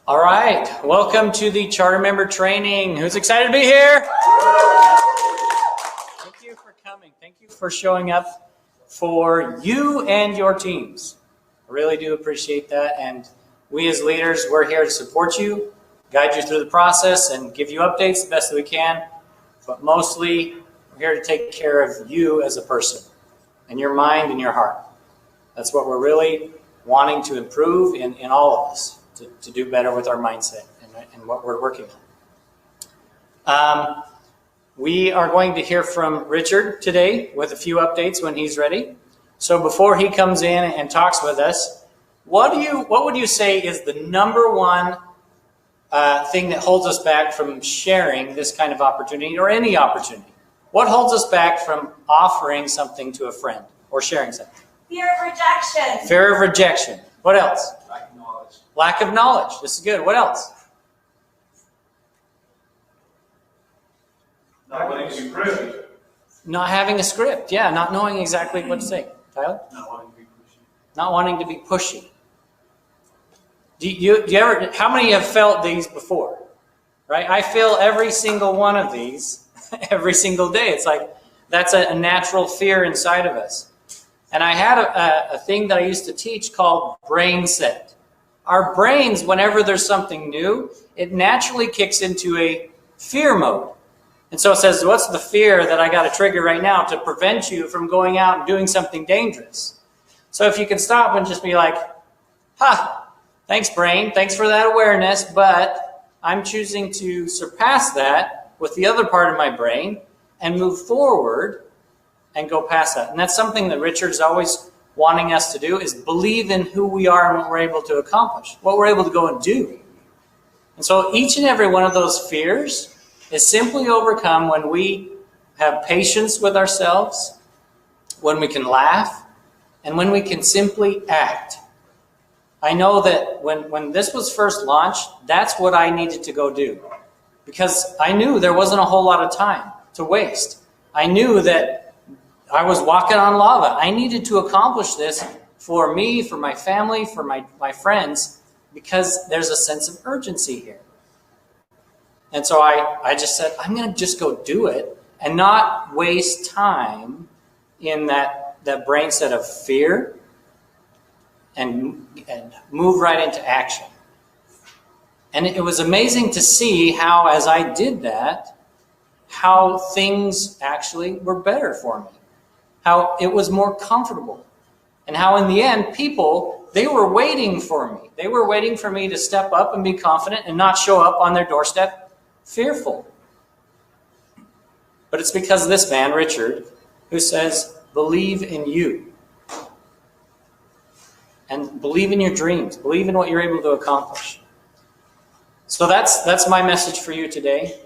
All right, welcome to the charter member training. Who's excited to be here? Thank you for coming. Thank you for showing up for you and your teams. I really do appreciate that. And we as leaders, we're here to support you, guide you through the process, and give you updates the best that we can. But mostly, we're here to take care of you as a person and your mind and your heart. That's what we're really wanting to improve in all of us, to do better with our mindset and what we're working on. We are going to hear from Richard today with a few updates when he's ready. So before he comes in and talks with us, what would you say is the number one thing that holds us back from sharing this kind of opportunity or any opportunity? What holds us back from offering something to a friend or sharing something? Fear of rejection. Fear of rejection. What else? Lack of knowledge. Lack of knowledge. This is good. What else? Not wanting to be pushy. Not having a script. Yeah, not knowing exactly what to say. Tyler? Not wanting to be pushy. Not wanting to be pushy. Do you ever? How many have felt these before? Right? I feel every single one of these every single day. It's like that's a natural fear inside of us. And I had a thing that I used to teach called brain set. Our brains, whenever there's something new, it naturally kicks into a fear mode. And so it says, what's the fear that I got to trigger right now to prevent you from going out and doing something dangerous? So if you can stop and just be like, thanks brain, thanks for that awareness, but I'm choosing to surpass that with the other part of my brain and move forward and go past that. And that's something that Richard's always wanting us to do, is believe in who we are and what we're able to accomplish, what we're able to go and do. And so each and every one of those fears is simply overcome when we have patience with ourselves, when we can laugh, and when we can simply act. I know that when this was first launched, that's what I needed to go do, because I knew there wasn't a whole lot of time to waste. I knew that I was walking on lava. I needed to accomplish this for me, for my family, for my friends, because there's a sense of urgency here. And so I just said, I'm going to just go do it and not waste time in that brain set of fear and move right into action. And it was amazing to see how, as I did that, how things actually were better for me. How it was more comfortable, and how in the end, people, they were waiting for me. They were waiting for me to step up and be confident and not show up on their doorstep fearful. But it's because of this man, Richard, who says, believe in you. And believe in your dreams. Believe in what you're able to accomplish. So that's my message for you today.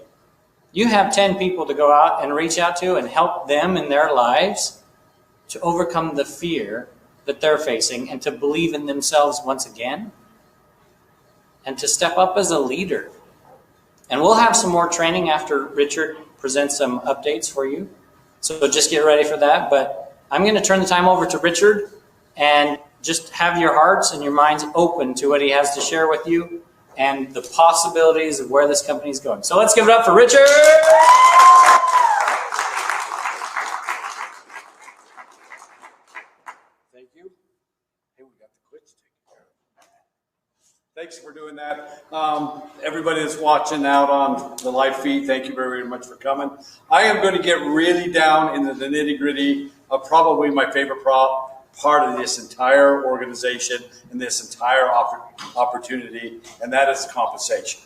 You have 10 people to go out and reach out to and help them in their lives to overcome the fear that they're facing and to believe in themselves once again and to step up as a leader. And we'll have some more training after Richard presents some updates for you. So just get ready for that. But I'm going to turn the time over to Richard and just have your hearts and your minds open to what he has to share with you and the possibilities of where this company is going. So let's give it up for Richard. Thanks for doing that. Everybody that's watching out on the live feed, thank you very, very much for coming. I am going to get really down into the nitty-gritty of probably my favorite part of this entire organization and this entire opportunity, and that is compensation.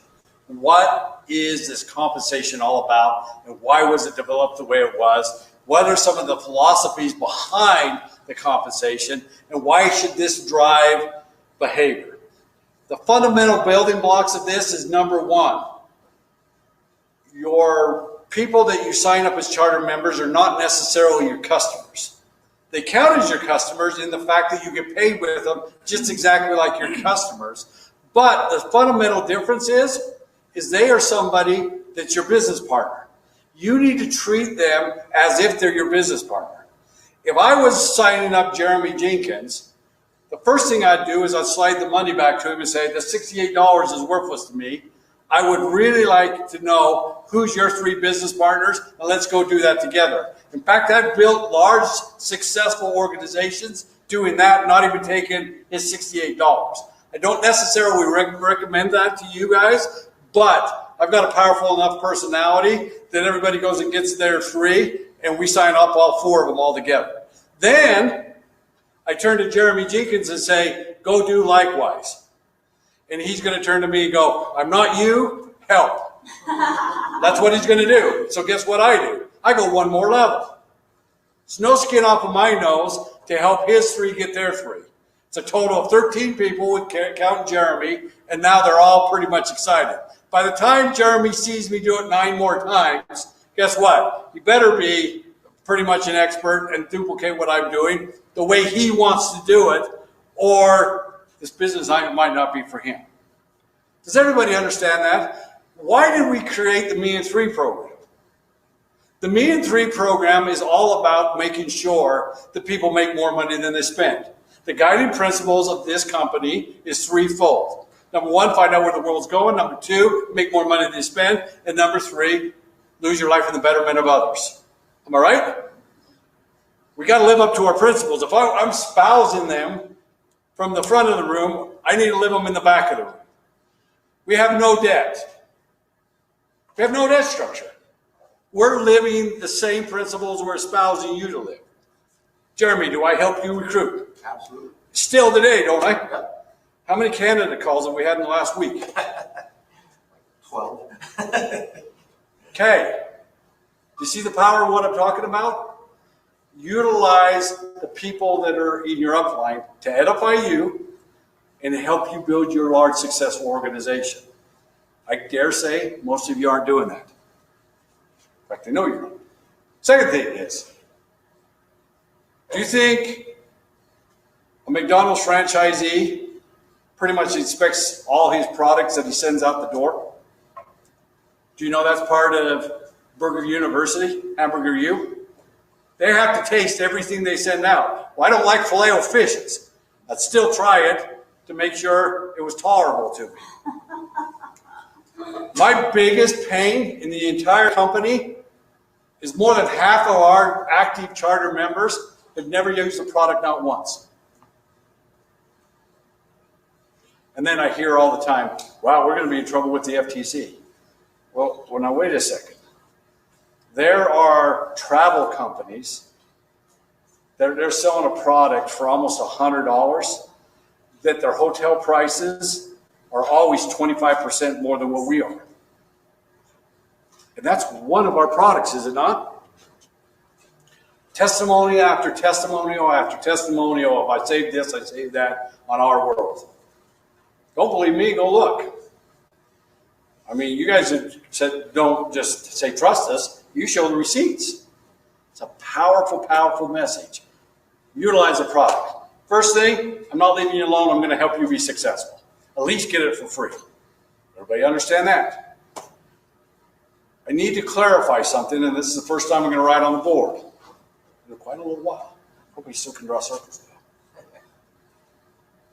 What is this compensation all about, and why was it developed the way it was? What are some of the philosophies behind the compensation, and why should this drive behavior? The fundamental building blocks of this is number one. Your people that you sign up as charter members are not necessarily your customers. They count as your customers in the fact that you get paid with them just exactly like your customers. But the fundamental difference is they are somebody that's your business partner. You need to treat them as if they're your business partner. If I was signing up Jeremy Jenkins, the first thing I'd do is I'd slide the money back to him and say, the $68 is worthless to me. I would really like to know who's your 3 business partners, and let's go do that together. In fact, I've built large, successful organizations doing that, not even taking his $68. I don't necessarily recommend that to you guys, but I've got a powerful enough personality that everybody goes and gets their 3, and we sign up all 4 of them all together. Then I turn to Jeremy Jenkins and say, go do likewise. And he's going to turn to me and go, I'm not you, help. That's what he's going to do. So guess what I do? I go one more level. It's no skin off of my nose to help his 3 get their 3. It's a total of 13 people with counting Jeremy, and now they're all pretty much excited. By the time Jeremy sees me do it 9 more times, guess what? He better be pretty much an expert and duplicate what I'm doing the way he wants to do it, or this business might not be for him. Does everybody understand that? Why did we create the Me in 3 program? The Me in 3 program is all about making sure that people make more money than they spend. The guiding principles of this company is threefold. Number 1, find out where the world's going. Number 2, make more money than you spend. And number 3, lose your life in the betterment of others. Am I right? We got to live up to our principles. If I'm espousing them from the front of the room, I need to live them in the back of the room. We have no debt. We have no debt structure. We're living the same principles we're espousing you to live. Jeremy, do I help you recruit? Absolutely. Still today, don't I? Yeah. How many candidate calls have we had in the last week? 12. Okay. Do you see the power of what I'm talking about? Utilize the people that are in your upline to edify you and help you build your large, successful organization. I dare say most of you aren't doing that. In fact, I know you're not. Second thing is, do you think a McDonald's franchisee pretty much inspects all his products that he sends out the door? Do you know that's part of Burger University, Hamburger U? They have to taste everything they send out. Well, I don't like Filet-O-Fishes. I'd still try it to make sure it was tolerable to me. My biggest pain in the entire company is more than half of our active charter members have never used the product not once. And then I hear all the time, wow, we're going to be in trouble with the FTC. Well, now wait a second. There are travel companies that they're selling a product for almost $100 that their hotel prices are always 25% more than what we are. And that's one of our products, is it not? Testimony after testimonial after testimonial of I saved this, I saved that on our world. Don't believe me, go look. I mean, you guys have said don't just say trust us. You show the receipts. It's a powerful, powerful message. Utilize the product. First thing, I'm not leaving you alone. I'm going to help you be successful. At least get it for free. Everybody understand that? I need to clarify something, and this is the first time I'm going to write on the board. In quite a little while. Hope we still can draw circles now.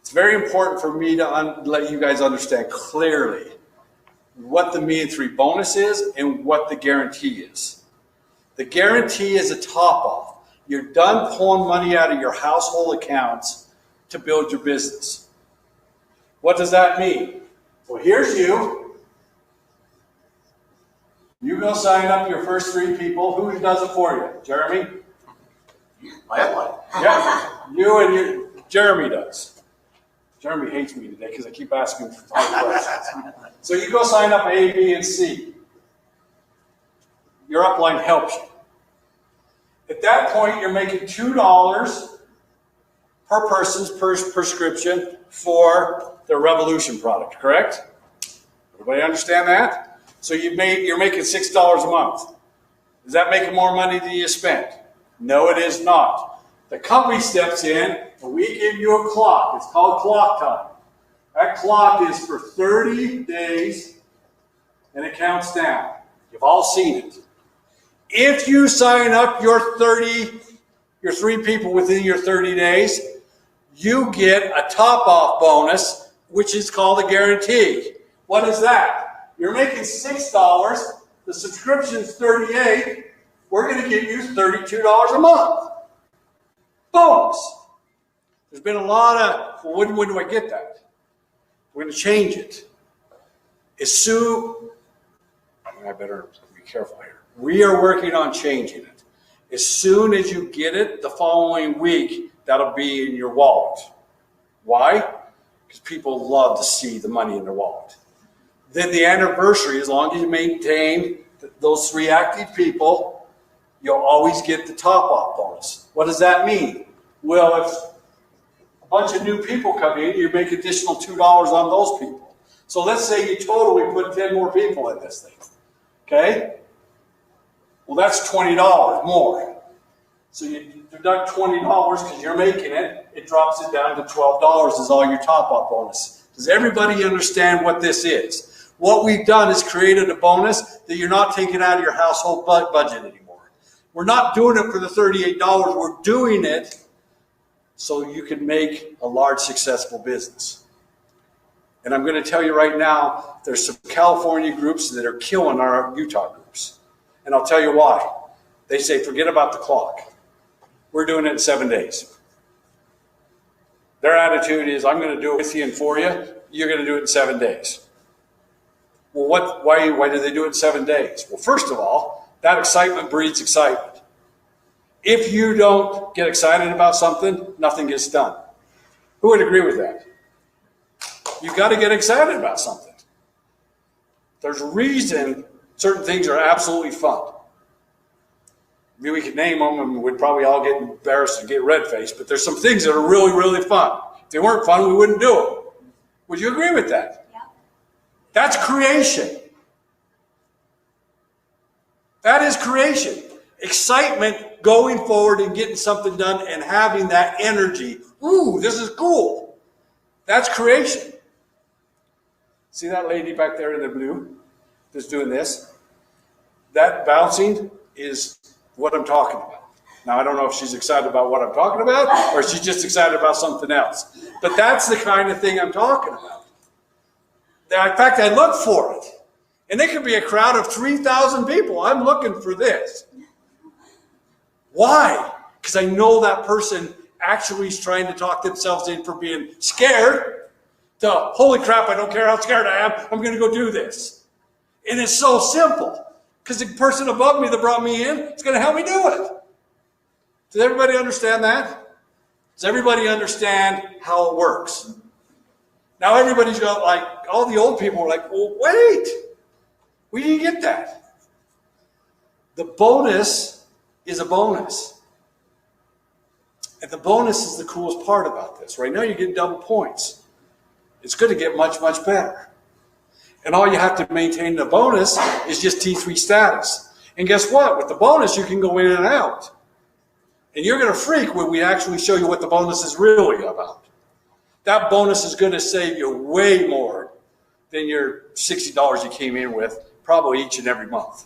It's very important for me to let you guys understand clearly what the Me in 3 bonus is and what the guarantee is. The guarantee is a top-off. You're done pulling money out of your household accounts to build your business. What does that mean? Well, here's you. You go sign up your first 3 people. Who does it for you? Jeremy? My upline. Yeah, you and Jeremy does. Jeremy hates me today because I keep asking for 5 questions. So you go sign up A, B, and C. Your upline helps you. At that point, you're making $2 per person's prescription for the Revolution product, correct? Everybody understand that? So you're making $6 a month. Is that making more money than you spent? No, it is not. The company steps in and we give you a clock. It's called clock time. That clock is for 30 days and it counts down. You've all seen it. If you sign up your 3 people within your 30 days, you get a top-off bonus, which is called a guarantee. What is that? You're making $6, the subscription's $38, we're going to give you $32 a month. Bonus. There's been a lot of, well, when do I get that? We're going to change it. I better be careful here. We are working on changing it. As soon as you get it, the following week, that'll be in your wallet. Why? Because people love to see the money in their wallet. Then the anniversary, as long as you maintain those 3 active people, you'll always get the top-off bonus. What does that mean? Well, if a bunch of new people come in, you make additional $2 on those people. So let's say you totally put 10 more people in this thing. Okay? Well, that's $20 more. So you deduct $20 because you're making it. It drops it down to $12 is all your top-up bonus. Does everybody understand what this is? What we've done is created a bonus that you're not taking out of your household budget anymore. We're not doing it for the $38. We're doing it so you can make a large, successful business. And I'm going to tell you right now, there's some California groups that are killing our Utah groups. And I'll tell you why. They say, forget about the clock. We're doing it in 7 days. Their attitude is, I'm going to do it with you and for you. You're going to do it in 7 days. Well, why do they do it in 7 days? Well, first of all, that excitement breeds excitement. If you don't get excited about something, nothing gets done. Who would agree with that? You've got to get excited about something. There's a reason certain things are absolutely fun. Maybe we could name them and we'd probably all get embarrassed and get red-faced, but there's some things that are really, really fun. If they weren't fun, we wouldn't do them. Would you agree with that? Yeah. That's creation. That is creation. Excitement, going forward and getting something done and having that energy. Ooh, this is cool. That's creation. See that lady back there in the blue that's doing this? That bouncing is what I'm talking about. Now, I don't know if she's excited about what I'm talking about or she's just excited about something else. But that's the kind of thing I'm talking about. In fact, I look for it. And it could be a crowd of 3,000 people. I'm looking for this. Why? Because I know that person actually is trying to talk themselves in for being scared to, holy crap, I don't care how scared I am, I'm going to go do this. And it's so simple. Because the person above me that brought me in is going to help me do it. Does everybody understand that? Does everybody understand how it works? Now everybody's got like, all the old people are like, well, wait. We didn't get that. The bonus is a bonus. And the bonus is the coolest part about this. Right now you get double points. It's going to get much, much better. And all you have to maintain the bonus is just T3 status. And guess what? With the bonus, you can go in and out. And you're going to freak when we actually show you what the bonus is really about. That bonus is going to save you way more than your $60 you came in with, probably each and every month.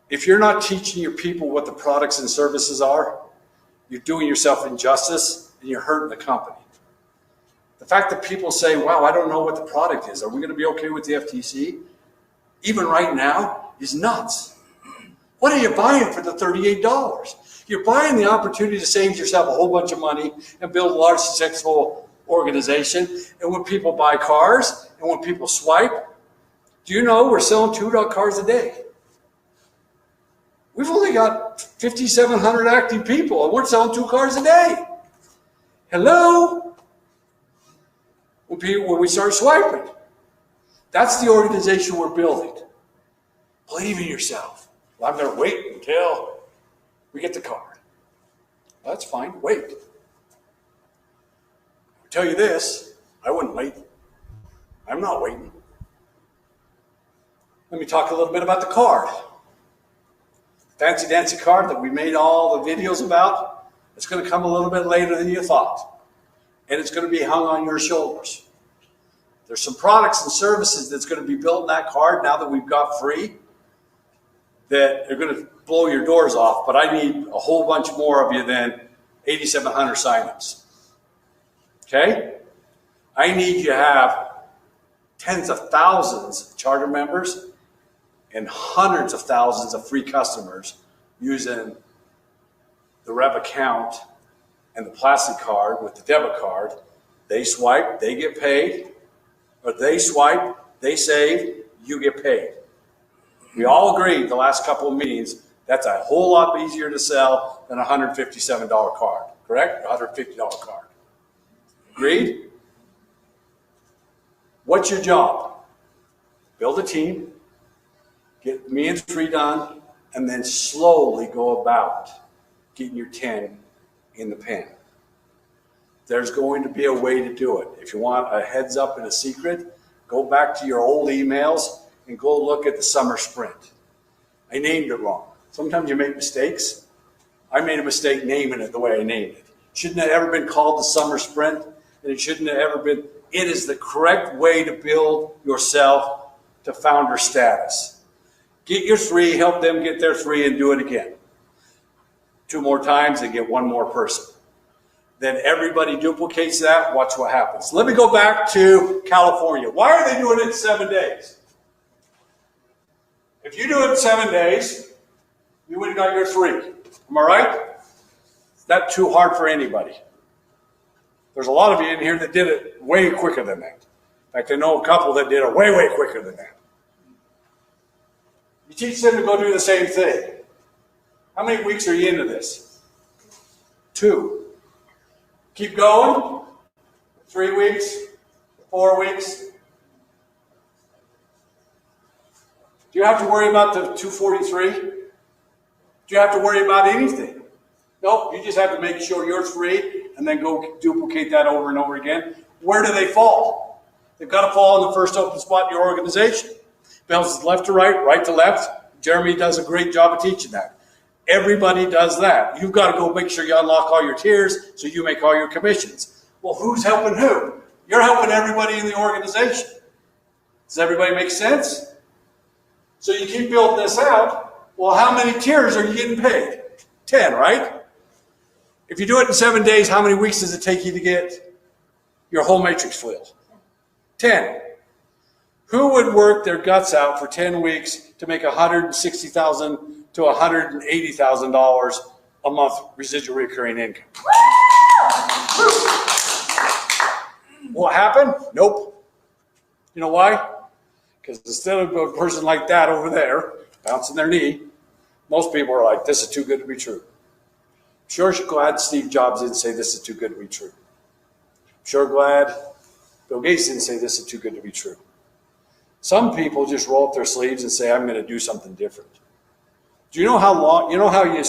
If you're not teaching your people what the products and services are, you're doing yourself injustice and you're hurting the company. The fact that people say, wow, I don't know what the product is. Are we going to be okay with the FTC? Even right now is nuts. What are you buying for the $38? You're buying the opportunity to save yourself a whole bunch of money and build a large, successful organization. And when people buy cars and when people swipe, do you know we're selling 2 cars a day? We've only got 5,700 active people and we're selling 2 cars a day. Hello? When we start swiping. That's the organization we're building. Believe in yourself. Well, I'm going to wait until we get the card. Well, that's fine. Wait. I'll tell you this. I wouldn't wait. I'm not waiting. Let me talk a little bit about the card. Fancy dancy card that we made all the videos about. It's going to come a little bit later than you thought. And it's going to be hung on your shoulders. There's some products and services that's going to be built in that card now that we've got free that are going to blow your doors off. But I need a whole bunch more of you then 8,700 signups. Okay? I need you to have tens of thousands of charter members and hundreds of thousands of free customers using the Rev account and the plastic card with the debit card. They swipe, they get paid, or they swipe, they save, you get paid. We all agreed the last couple of meetings that's a whole lot easier to sell than a $157 card, correct? $150 card. Agreed? What's your job? Build a team, get me and 3 done, and then slowly go about getting your 10 in the pen. There's going to be a way to do it. If you want a heads up and a secret, go back to your old emails and go look at the summer sprint. I named it wrong. Sometimes you make mistakes. I made a mistake naming it the way I named it. Shouldn't it ever been called the summer sprint? And it shouldn't have ever been. It is the correct way to build yourself to founder status. Get your 3, help them get their 3, and do it again. 2 more times and get 1 more person. Then everybody duplicates that. Watch what happens. Let me go back to California. Why are they doing it in 7 days? If you do it in 7 days, you would have got your 3. Am I right? Is that too hard for anybody? There's a lot of you in here that did it way quicker than that. In fact, I know a couple that did it way, way quicker than that. You teach them to go do the same thing. How many weeks are you into this? 2. Keep going. 3 weeks, 4 weeks. Do you have to worry about the 243? Do you have to worry about anything? Nope, you just have to make sure you're 3 and then go duplicate that over and over again. Where do they fall? They've got to fall in the first open spot in your organization. Bounces left to right, right to left. Jeremy does a great job of teaching that. Everybody does that. You've got to go make sure you unlock all your tiers so you make all your commissions. Well, who's helping who? You're helping everybody in the organization. Does everybody make sense? So you keep building this out. Well, how many tiers are you getting paid? 10, right? If you do it in 7 days, how many weeks does it take you to get your whole matrix filled? 10. Who would work their guts out for 10 weeks to make $160,000 to $180,000 a month residual recurring income? What happened? Nope. You know why? Because instead of a person like that over there bouncing their knee, most people are like, this is too good to be true. I'm sure glad Steve Jobs didn't say this is too good to be true. I'm sure glad Bill Gates didn't say this is too good to be true. Some people just roll up their sleeves and say, I'm going to do something different. Do you know how long, you know how you,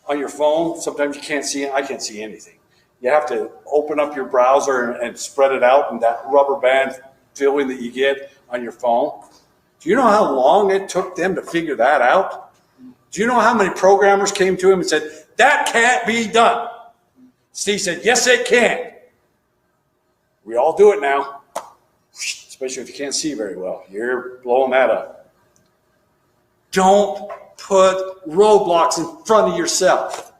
on your phone, sometimes you can't see, I can't see anything. You have to open up your browser and spread it out, and that rubber band feeling that you get on your phone. Do you know how long it took them to figure that out? Do you know how many programmers came to him and said, that can't be done? Steve said, yes, it can. We all do it now, especially if you can't see very well. You're blowing that up. Don't put roadblocks in front of yourself.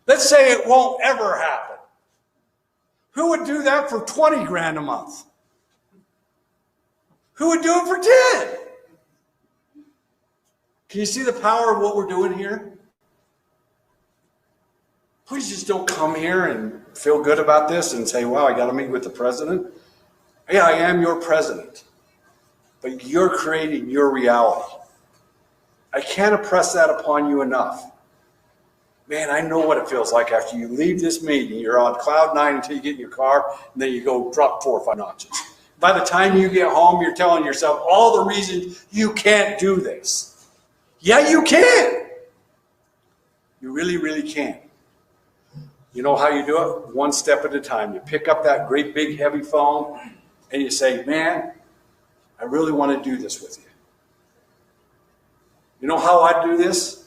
Let's say it won't ever happen. Who would do that for 20 grand a month? Who would do it for 10? Can you see the power of what we're doing here? Please just don't come here and feel good about this and say, wow, I got to meet with the president. Yeah, I am your president, but you're creating your reality. I can't impress that upon you enough. Man, I know what it feels like after you leave this meeting. You're on cloud 9 until you get in your car, and then you go drop 4 or 5 notches. By the time you get home, you're telling yourself all the reasons you can't do this. Yeah, you can. You really, really can. You know how you do it? One step at a time. You pick up that great big heavy phone and you say, man, I really want to do this with you. You know how I do this?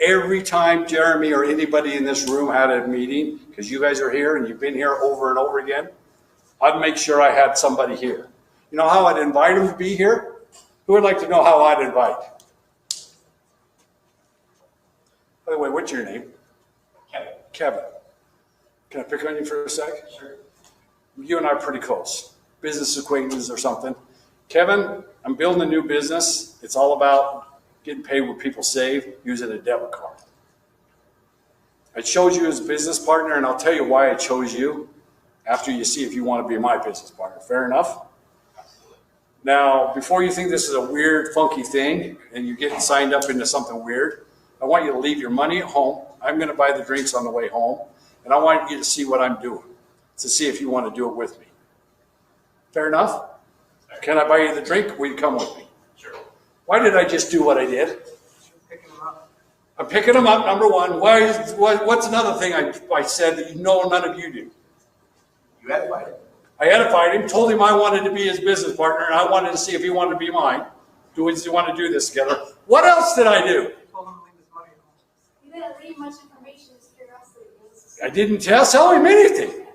Every time Jeremy or anybody in this room had a meeting, because you guys are here and you've been here over and over again, I'd make sure I had somebody here. You know how I'd invite them to be here? Who would like to know how I'd invite? By the way, what's your name? Kevin. Kevin. Can I pick on you for a sec? Sure. You and I are pretty close. Business acquaintances or something. Kevin, I'm building a new business. It's all about getting paid what people save using a debit card. I chose you as a business partner, and I'll tell you why I chose you after you see if you want to be my business partner. Fair enough? Absolutely. Now, before you think this is a weird, funky thing and you're getting signed up into something weird, I want you to leave your money at home. I'm going to buy the drinks on the way home, and I want you to see what I'm doing to see if you want to do it with me. Fair enough? Can I buy you the drink? Will you come with me? Sure. Why did I just do what I did? Picking them up. I'm picking them up, number one. What's another thing I said that none of you do? You edified him. I edified him, told him I wanted to be his business partner, and I wanted to see if he wanted to be mine. Do we want to do this together? What else did I do? Told him to leave his money at home. You didn't leave much information, just curiosity. I didn't sell him anything.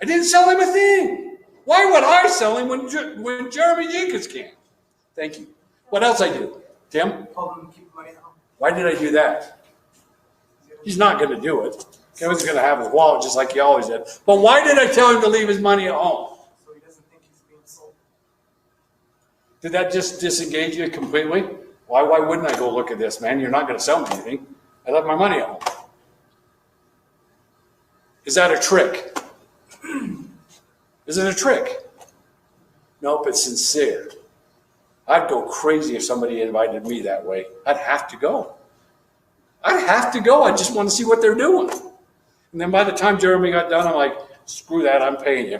I didn't sell him a thing. Why would I sell him when Jeremy Jenkins can? Thank you. What else I do? Tim? Told him to keep the money at home. Why did I do that? He's not going to do it. Kevin's going to have his wallet just like he always did. But why did I tell him to leave his money at home? So he doesn't think he's being sold. Did that just disengage you completely? Why wouldn't I go look at this, man? You're not going to sell me anything. I left my money at home. Is that a trick? Is it a trick? Nope, it's sincere. I'd go crazy if somebody invited me that way. I'd have to go. I just want to see what they're doing. And then by the time Jeremy got done, I'm like, screw that, I'm paying you.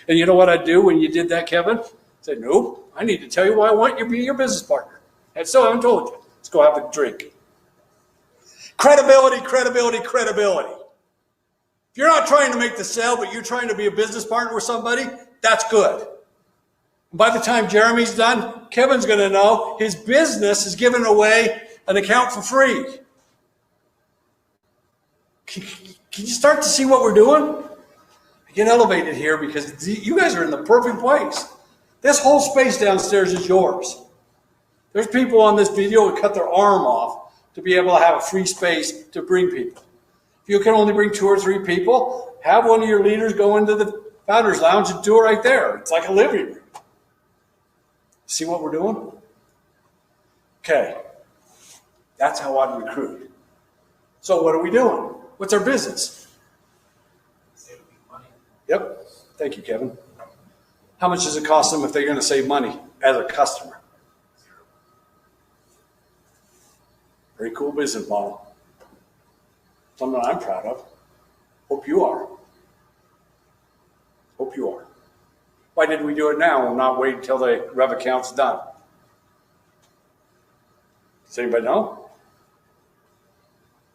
And you know what I'd do when you did that, Kevin? I said, nope, I need to tell you why I want you to be your business partner. And so I haven't told you. Let's go have a drink. Credibility, credibility, credibility. If you're not trying to make the sale, but you're trying to be a business partner with somebody, that's good. By the time Jeremy's done, Kevin's going to know his business is giving away an account for free. Can you start to see what we're doing? I get elevated here because you guys are in the perfect place. This whole space downstairs is yours. There's people on this video who cut their arm off to be able to have a free space to bring people. If you can only bring 2 or 3 people, have one of your leaders go into the Founders Lounge and do it right there. It's like a living room. See what we're doing? Okay. That's how I'd recruit. So what are we doing? What's our business? Saving money. Yep. Thank you, Kevin. How much does it cost them if they're going to save money as a customer? 0. Very cool business model. Something I'm proud of. Hope you are. Hope you are. Why did we do it now and not wait until the rev account's done? Does anybody know?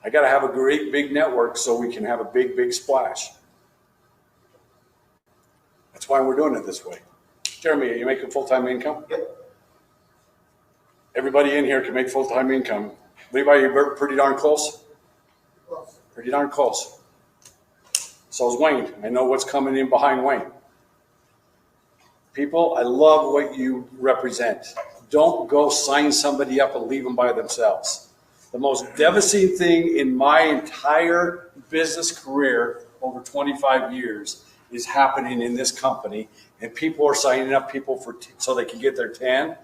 I got to have a great big network so we can have a big splash. That's why we're doing it this way. Jeremy, are you making full-time income? Yep. Everybody in here can make full-time income. Levi, you're pretty darn close? Close. Pretty darn close. So is Wayne. I know what's coming in behind Wayne. People, I love what you represent. Don't go sign somebody up and leave them by themselves. The most devastating thing in my entire business career over 25 years is happening in this company, and people are signing up people so they can get their 10,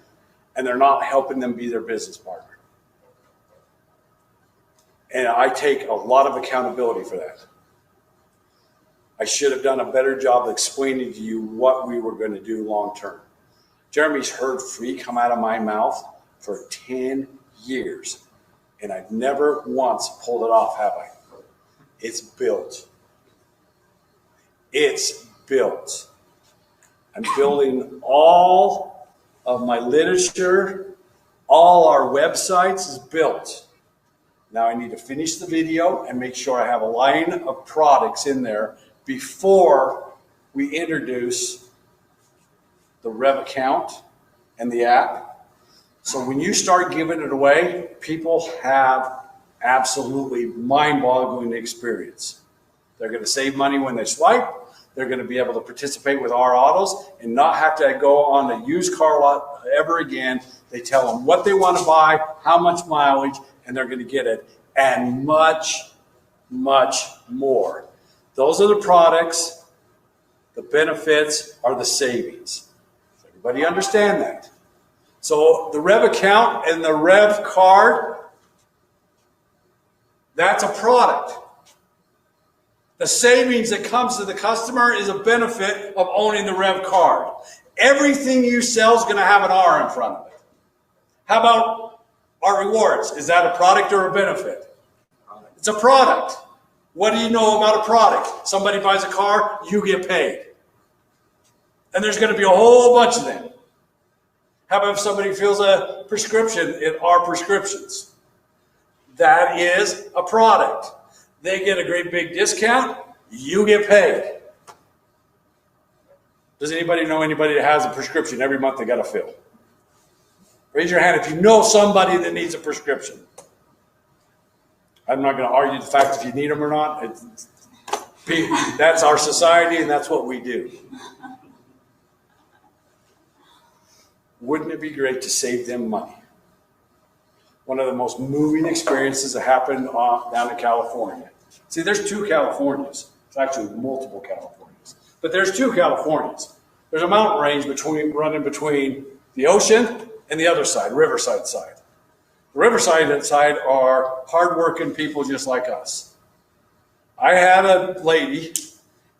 and they're not helping them be their business partner. And I take a lot of accountability for that. I should have done a better job explaining to you what we were going to do long term. Jeremy's heard free come out of my mouth for 10 years, and I've never once pulled it off, have I? It's built. It's built. I'm building all of my literature, all our websites is built. Now I need to finish the video and make sure I have a line of products in there before we introduce the Rev account and the app. So when you start giving it away, people have absolutely mind-boggling experience. They're going to save money when they swipe. They're going to be able to participate with our autos and not have to go on the used car lot ever again. They tell them what they want to buy, how much mileage, and they're going to get it. And much much more. Those are the products. The benefits are the savings. Does everybody understand that? So the Rev account and the Rev card, that's a product. The savings that comes to the customer is a benefit of owning the Rev card. Everything you sell is going to have an R in front of it. How about our rewards? Is that a product or a benefit? It's a product. What do you know about a product? Somebody buys a car, you get paid. And there's going to be a whole bunch of them. How about if somebody fills a prescription in our prescriptions? That is a product. They get a great big discount, you get paid. Does anybody know anybody that has a prescription every month they got to fill? Raise your hand if you know somebody that needs a prescription. I'm not going to argue the fact if you need them or not. That's our society and that's what we do. Wouldn't it be great to save them money? One of the most moving experiences that happened down in California. See, there's two Californias. It's actually multiple Californias. But there's two Californias. There's a mountain range running between the ocean and the other side, Riverside side. The Riverside side are hardworking people just like us. I had a lady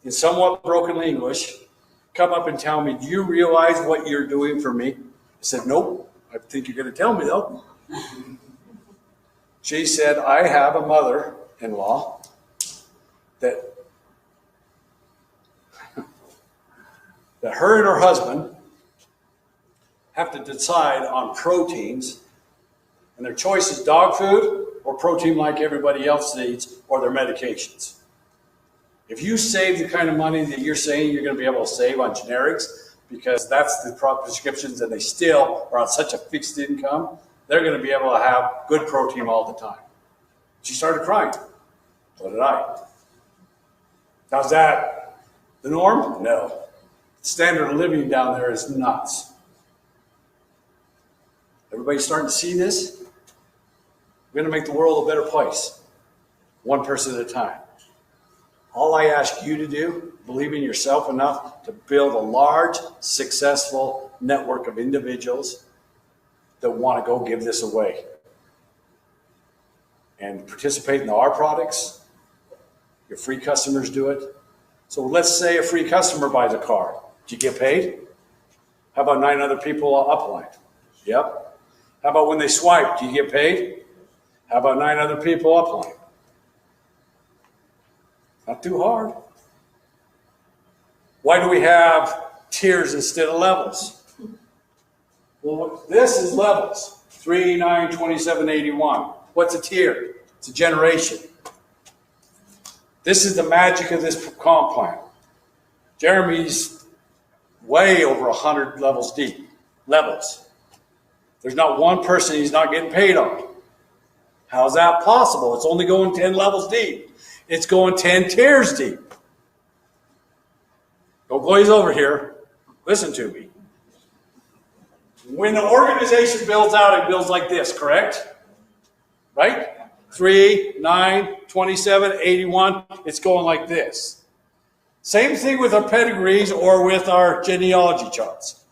in somewhat broken English come up and tell me, do you realize what you're doing for me? I said, nope. I think you're going to tell me, though. She said, I have a mother-in-law that her and her husband have to decide on proteins, and their choice is dog food or protein like everybody else needs, or their medications. If you save the kind of money that you're saying you're going to be able to save on generics, because that's the prescriptions and they still are on such a fixed income, they're going to be able to have good protein all the time. She started crying. So did I. Now, is that the norm? No. The standard of living down there is nuts. Everybody starting to see this? We're going to make the world a better place, one person at a time. All I ask you to do, believe in yourself enough to build a large, successful network of individuals that want to go give this away and participate in our products. Your free customers do it. So let's say a free customer buys a car. Did you get paid? How about 9 other people upline? Yep. How about when they swipe? Do you get paid? How about 9 other people upline? Not too hard. Why do we have tiers instead of levels? Well, this is levels. 3, 9, 27, 81. What's a tier? It's a generation. This is the magic of this comp plan. Jeremy's way over 100 levels deep. Levels. There's not one person he's not getting paid on. How's that possible? It's only going 10 levels deep. It's going 10 tiers deep. Go glaze over here. Listen to me. When the organization builds out, it builds like this, correct? Right? 3, 9, 27, 81. It's going like this. Same thing with our pedigrees or with our genealogy charts.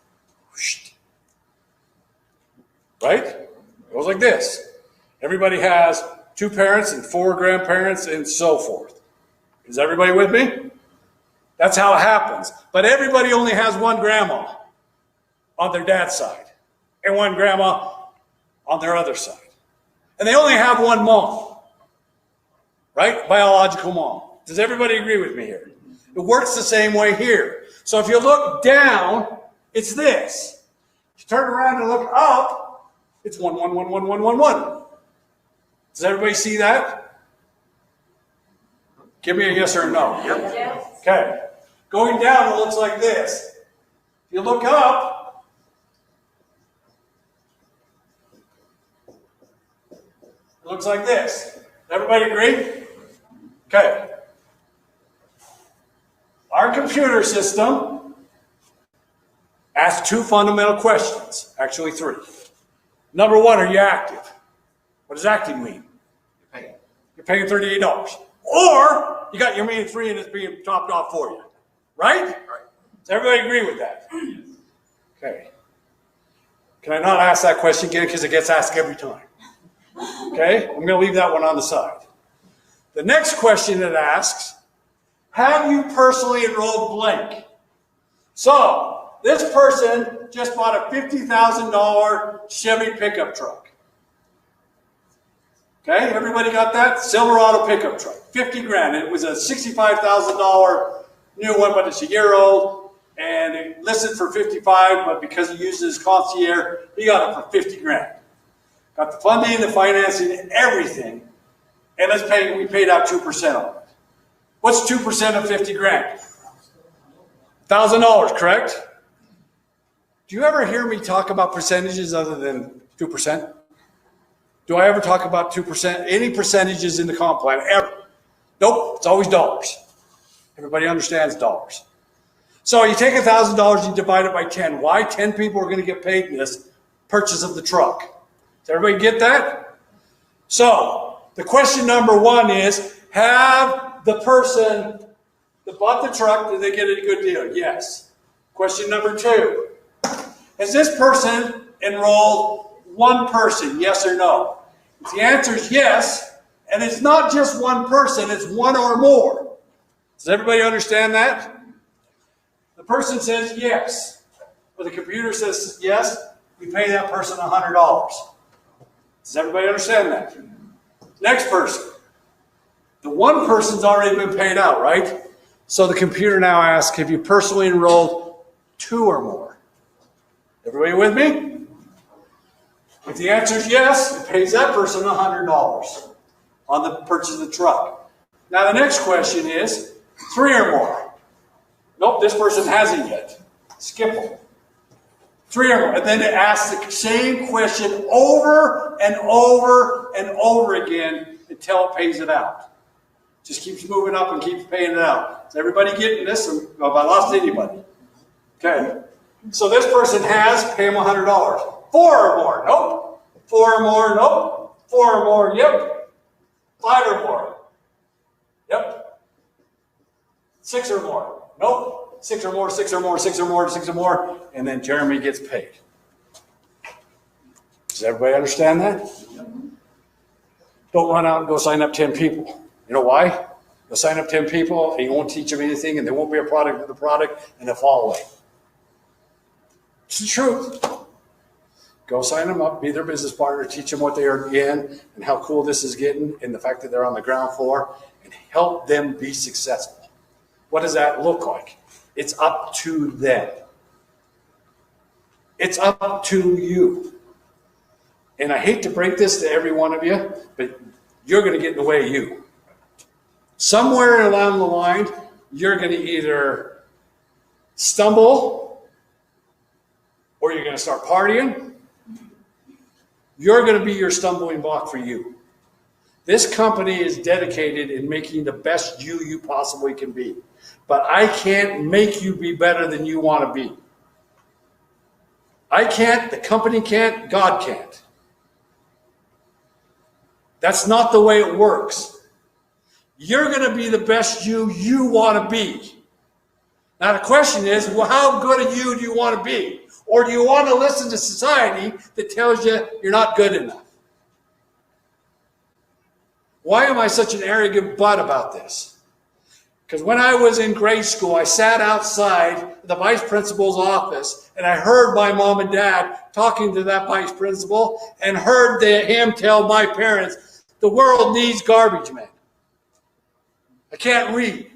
Right? It goes like this. Everybody has 2 parents and 4 grandparents and so forth. Is everybody with me? That's how it happens. But everybody only has 1 grandma on their dad's side and 1 grandma on their other side. And they only have 1 mom, right? Biological mom. Does everybody agree with me here? It works the same way here. So if you look down, it's this. If you turn around and look up, it's 1, 1, 1, 1, 1, 1, 1. Does everybody see that? Give me a yes or a no. Yep. Yes. Okay. Going down, it looks like this. If you look up, it looks like this. Everybody agree? Okay. Our computer system asks 2 fundamental questions. Actually 3. Number 1, are you active? What does active mean? You're paying $38. or you got your main three and it's being topped off for you. Right? Right. Does everybody agree with that? Okay. Can I not ask that question again because it gets asked every time? Okay, I'm going to leave that one on the side. The next question it asks, have you personally enrolled blank? So, this person just bought a $50,000 Chevy pickup truck. Okay, everybody got that? Silverado pickup truck, 50 grand. It was a $65,000 new one, but it's a year old. And it listed for 55, but because he uses his concierge, he got it for 50 grand. Got the funding, the financing, everything. And we paid out 2% on it. What's 2% of 50 grand? $1,000, correct? Do you ever hear me talk about percentages other than 2%? Do I ever talk about 2%? Any percentages in the comp plan? Ever? Nope, it's always dollars. Everybody understands dollars. So you take $1,000, you divide it by 10. Why? 10 people are going to get paid in this purchase of the truck. Does everybody get that? So the question number one is, have the person that bought the truck, did they get a good deal? Yes. Question number two, has this person enrolled one person? Yes or no? If the answer is yes, and it's not just one person, it's one or more. Does everybody understand that? The person says yes, or the computer says yes, we pay that person $100. Does everybody understand that? Next person. The one person's already been paid out, right? So the computer now asks, have you personally enrolled two or more? Everybody with me? If the answer is yes, it pays that person $100 on the purchase of the truck. Now the next question is, three or more. Nope, this person hasn't yet. Skip them. Three or more. And then it asks the same question over and over and over again until it pays it out. Just keeps moving up and keeps paying it out. Is everybody getting this? Or have I lost anybody? Okay. So this person has, pay him $100. Four or more. Nope. Four or more. Nope. Four or more. Yep. Five or more. Yep. Six or more. Nope. Six or more, six or more, six or more, six or more, and then Jeremy gets paid. Does everybody understand that? Don't run out and go sign up 10 people. You know why? You'll sign up 10 people, and you won't teach them anything, and there won't be a product of the product, and they'll fall away. It's the truth. Go sign them up, be their business partner, teach them what they are in, and how cool this is getting, and the fact that they're on the ground floor, and help them be successful. What does that look like? It's up to them. It's up to you. And I hate to break this to every one of you, but you're going to get in the way of you. Somewhere along the line, you're going to either stumble or you're going to start partying. You're going to be your stumbling block for you. This company is dedicated in making the best you possibly can be. But I can't make you be better than you want to be. I can't, the company can't, God can't. That's not the way it works. You're going to be the best you want to be. Now the question is, well, how good a you do you want to be? Or do you want to listen to society that tells you you're not good enough? Why am I such an arrogant butt about this? Because when I was in grade school, I sat outside the vice principal's office and I heard my mom and dad talking to that vice principal and heard him tell my parents, the world needs garbage men. I can't read.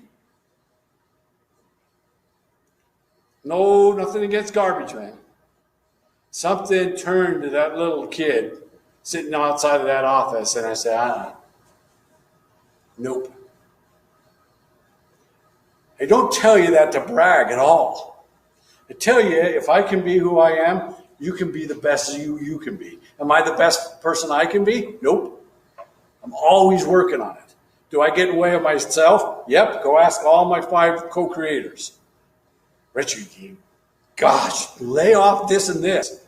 No, nothing against garbage men. Something turned to that little kid sitting outside of that office and I said, nope. I don't tell you that to brag at all. I tell you, if I can be who I am, you can be the best you can be. Am I the best person I can be? Nope. I'm always working on it. Do I get in the way of myself? Yep. Go ask all my 5 co-creators. Richard, gosh, lay off this and this.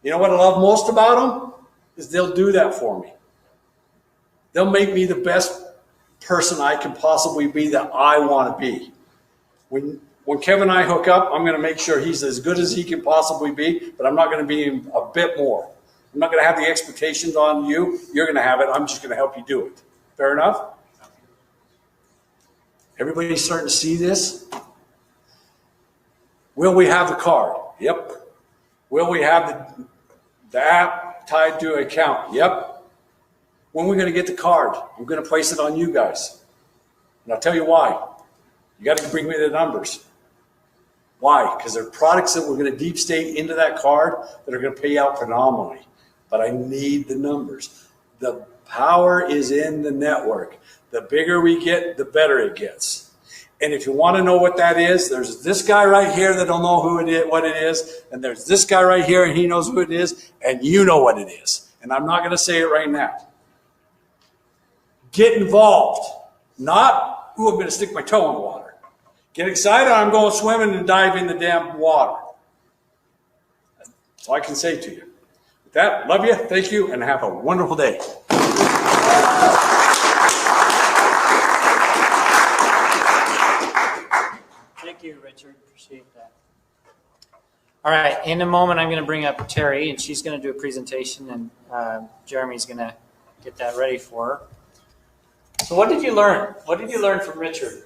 You know what I love most about them? Is they'll do that for me. They'll make me the best person I can possibly be that I want to be. When Kevin and I hook up, I'm going to make sure he's as good as he can possibly be, but I'm not going to be a bit more. I'm not going to have the expectations on you. You're going to have it. I'm just going to help you do it. Fair enough? Everybody's starting to see this? Will we have the card? Yep. Will we have the app tied to an account? Yep. When are we going to get the card? I'm going to place it on you guys. And I'll tell you why. You got to bring me the numbers. Why? Because there are products that we're going to deep state into that card that are going to pay out phenomenally. But I need the numbers. The power is in the network. The bigger we get, the better it gets. And if you want to know what that is, there's this guy right here that don't know what it is, and there's this guy right here, and he knows who it is, and you know what it is. And I'm not going to say it right now. Get involved. Not, ooh, I'm going to stick my toe in the water. Get excited, I'm going swimming and dive in the damn water. That's all I can say to you. With that, love you, thank you, and have a wonderful day. Thank you, Richard. Appreciate that. All right, in a moment, I'm going to bring up Terry, and she's going to do a presentation, and Jeremy's going to get that ready for her. So what did you learn? What did you learn from Richard?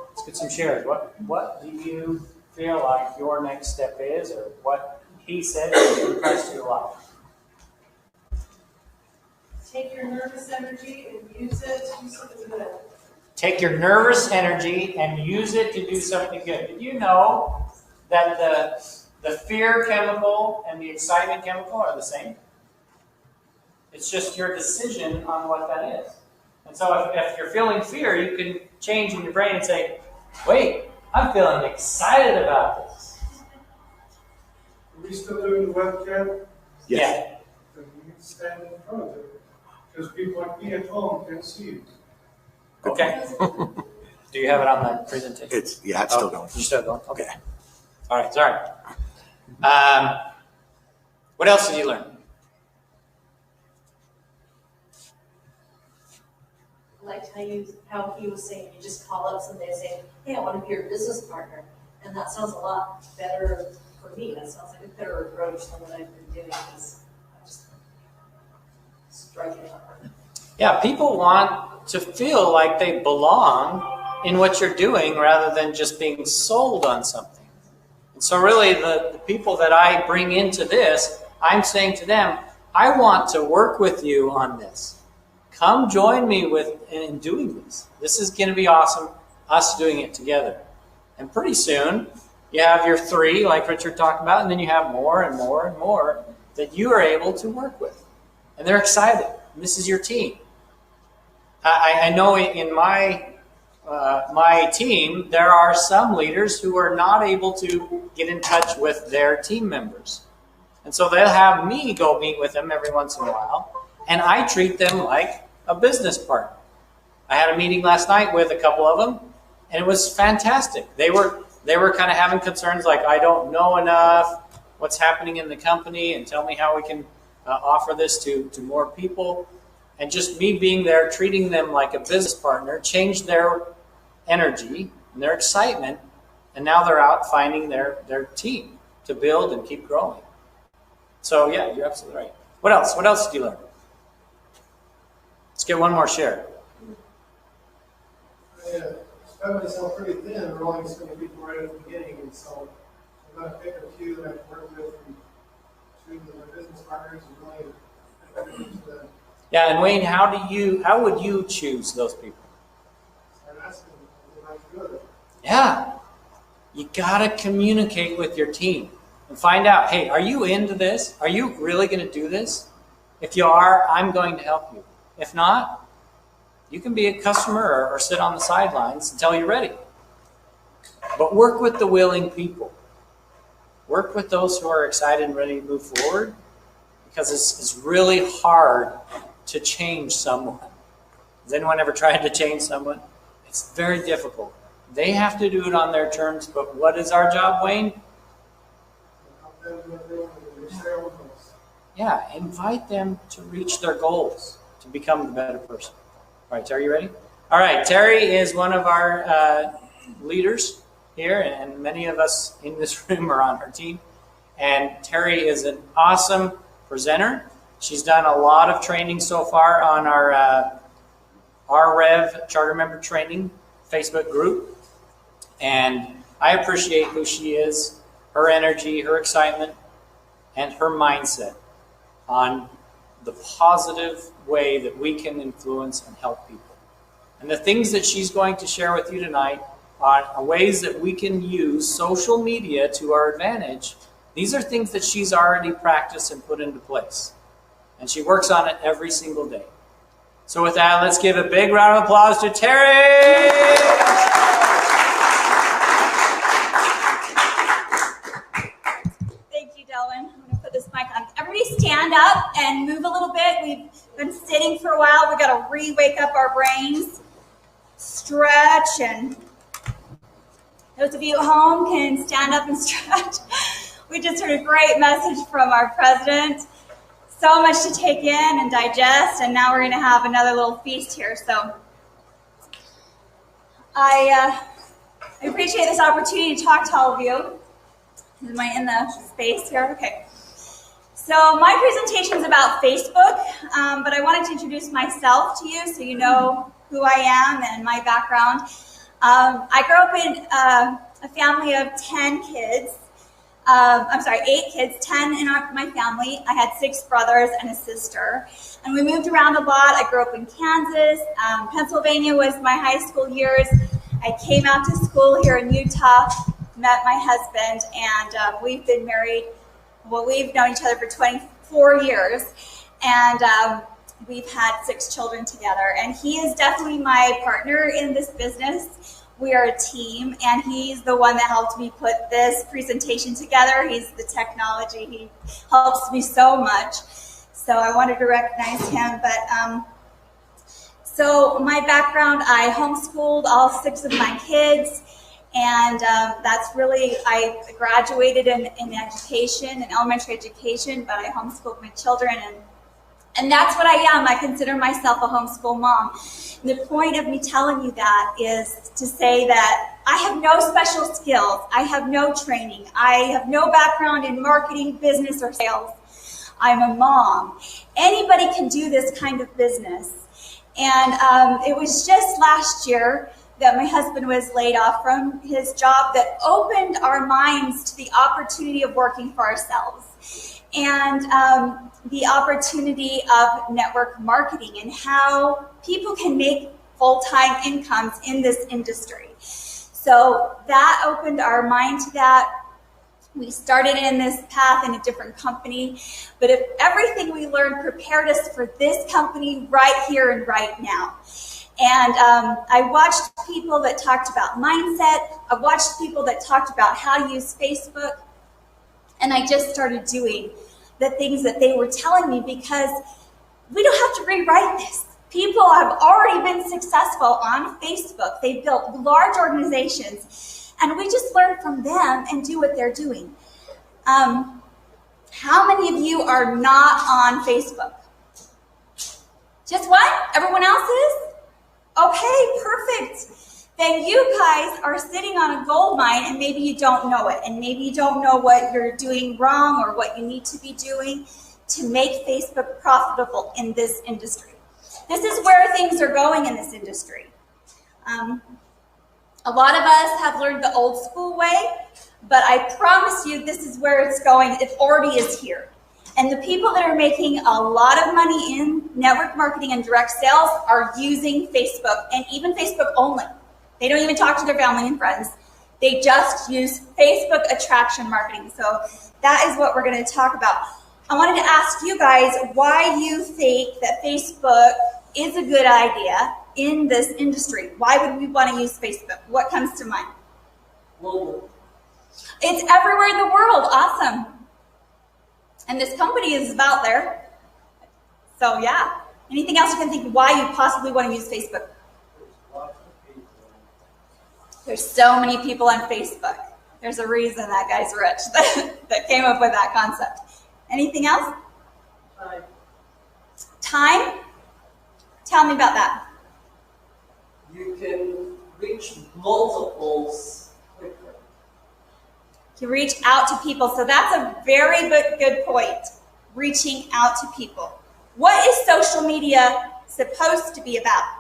Let's get some shares. What do you feel like your next step is, or what he said impressed you a lot? Take your nervous energy and use it to do something good. Take your nervous energy and use it to do something good. Did you know that the fear chemical and the excitement chemical are the same? It's just your decision on what that is. And so if you're feeling fear, you can change in your brain and say, wait, I'm feeling excited about this. Are we still doing the webcam? Yes. Then you need to stand in front of it, because people like me at home can't see you. Yeah. Okay. Do you have it on the presentation? It's still going. You're still going? Okay. All right, sorry. What else did you learn? I liked how he was saying, you just call up someday and say, hey, I want to be your business partner. And that sounds a lot better for me. That sounds like a better approach than what I've been doing, because I'm just striking out. Yeah, people want to feel like they belong in what you're doing rather than just being sold on something. And so really the people that I bring into this, I'm saying to them, I want to work with you on this. Come join me in doing this. This is going to be awesome, us doing it together. And pretty soon, you have your 3, like Richard talked about, and then you have more and more and more that you are able to work with. And they're excited. And this is your team. I know in my team, there are some leaders who are not able to get in touch with their team members. And so they'll have me go meet with them every once in a while. And I treat them like a business partner. I had a meeting last night with a couple of them, and it was fantastic. They were kind of having concerns like, I don't know enough, what's happening in the company, and tell me how we can offer this to more people. And just me being there, treating them like a business partner, changed their energy and their excitement, and now they're out finding their team to build and keep growing. So yeah, you're absolutely right. What else? What else did you learn? Let's get one more share. I spread myself pretty thin, and we're only just going to be right at the beginning, and so I'm going to pick a few that I've worked with and choose my business partners and really to them. Yeah, and Wayne, how would you choose those people? Start asking them if they like to do it. Yeah, you gotta communicate with your team and find out, hey, are you into this? Are you really going to do this? If you are, I'm going to help you. If not, you can be a customer or sit on the sidelines until you're ready. But work with the willing people. Work with those who are excited and ready to move forward, because it's really hard to change someone. Has anyone ever tried to change someone? It's very difficult. They have to do it on their terms, but what is our job, Wayne? Help them with their own goals. Yeah, invite them to reach their goals, to become the better person. All right, Terry, you ready? All right, Terry is one of our leaders here, and many of us in this room are on her team. And Terry is an awesome presenter. She's done a lot of training so far on our RRev Charter Member Training Facebook group. And I appreciate who she is, her energy, her excitement, and her mindset on the positive way that we can influence and help people. And the things that she's going to share with you tonight are ways that we can use social media to our advantage. These are things that she's already practiced and put into place. And she works on it every single day. So with that, let's give a big round of applause to Terry! Thank you, Delvin. I'm going to put this mic on. Everybody stand up and move a little bit. We've been sitting for a while. We've got to re-wake up our brains. Stretch, and those of you at home can stand up and stretch. We just heard a great message from our president. So much to take in and digest, and now we're going to have another little feast here. So I appreciate this opportunity to talk to all of you. Am I in the space here? Okay. So my presentation is about Facebook, but I wanted to introduce myself to you so you know who I am and my background. I grew up in a family of 10 kids. 8 kids, 10 in my family. I had 6 brothers and a sister. And we moved around a lot. I grew up in Kansas. Pennsylvania was my high school years. I came out to school here in Utah, met my husband, and we've been married. Well, we've known each other for 24 years. And we've had 6 children together. And he is definitely my partner in this business. We are a team, and he's the one that helped me put this presentation together. He's the technology. He helps me so much. So I wanted to recognize him. But so my background, I homeschooled all 6 of my kids. And that's really, I graduated in education, in elementary education, but I homeschooled my children, and that's what I am. I consider myself a homeschool mom. And the point of me telling you that is to say that I have no special skills. I have no training. I have no background in marketing, business, or sales. I'm a mom. Anybody can do this kind of business. And it was just last year that my husband was laid off from his job that opened our minds to the opportunity of working for ourselves. And the opportunity of network marketing and how people can make full-time incomes in this industry. So that opened our mind to that. We started in this path in a different company, but if everything we learned prepared us for this company right here and right now. And I watched people that talked about mindset. I watched people that talked about how to use Facebook. And I just started doing the things that they were telling me because we don't have to rewrite this. People have already been successful on Facebook. They built large organizations, and we just learn from them and do what they're doing. How many of you are not on Facebook? Just one? Everyone else is? Okay, perfect. Then you guys are sitting on a gold mine, and maybe you don't know it, and maybe you don't know what you're doing wrong or what you need to be doing to make Facebook profitable in this industry. This is where things are going in this industry. A lot of us have learned the old school way, but I promise you this is where it's going. It already is here. And the people that are making a lot of money in network marketing and direct sales are using Facebook, and even Facebook only. They don't even talk to their family and friends. They just use Facebook attraction marketing. So that is what we're going to talk about. I wanted to ask you guys why you think that Facebook is a good idea in this industry. Why would we want to use Facebook? What comes to mind? Global. It's everywhere in the world. Awesome. And this company is about there. So yeah. Anything else you can think why you possibly want to use Facebook? There's so many people on Facebook. There's a reason that guy's rich that came up with that concept. Anything else? Time. Time? Tell me about that. you can reach multiples quicker. You reach out to people. So that's a very good point. Reaching out to people. What is social media supposed to be about?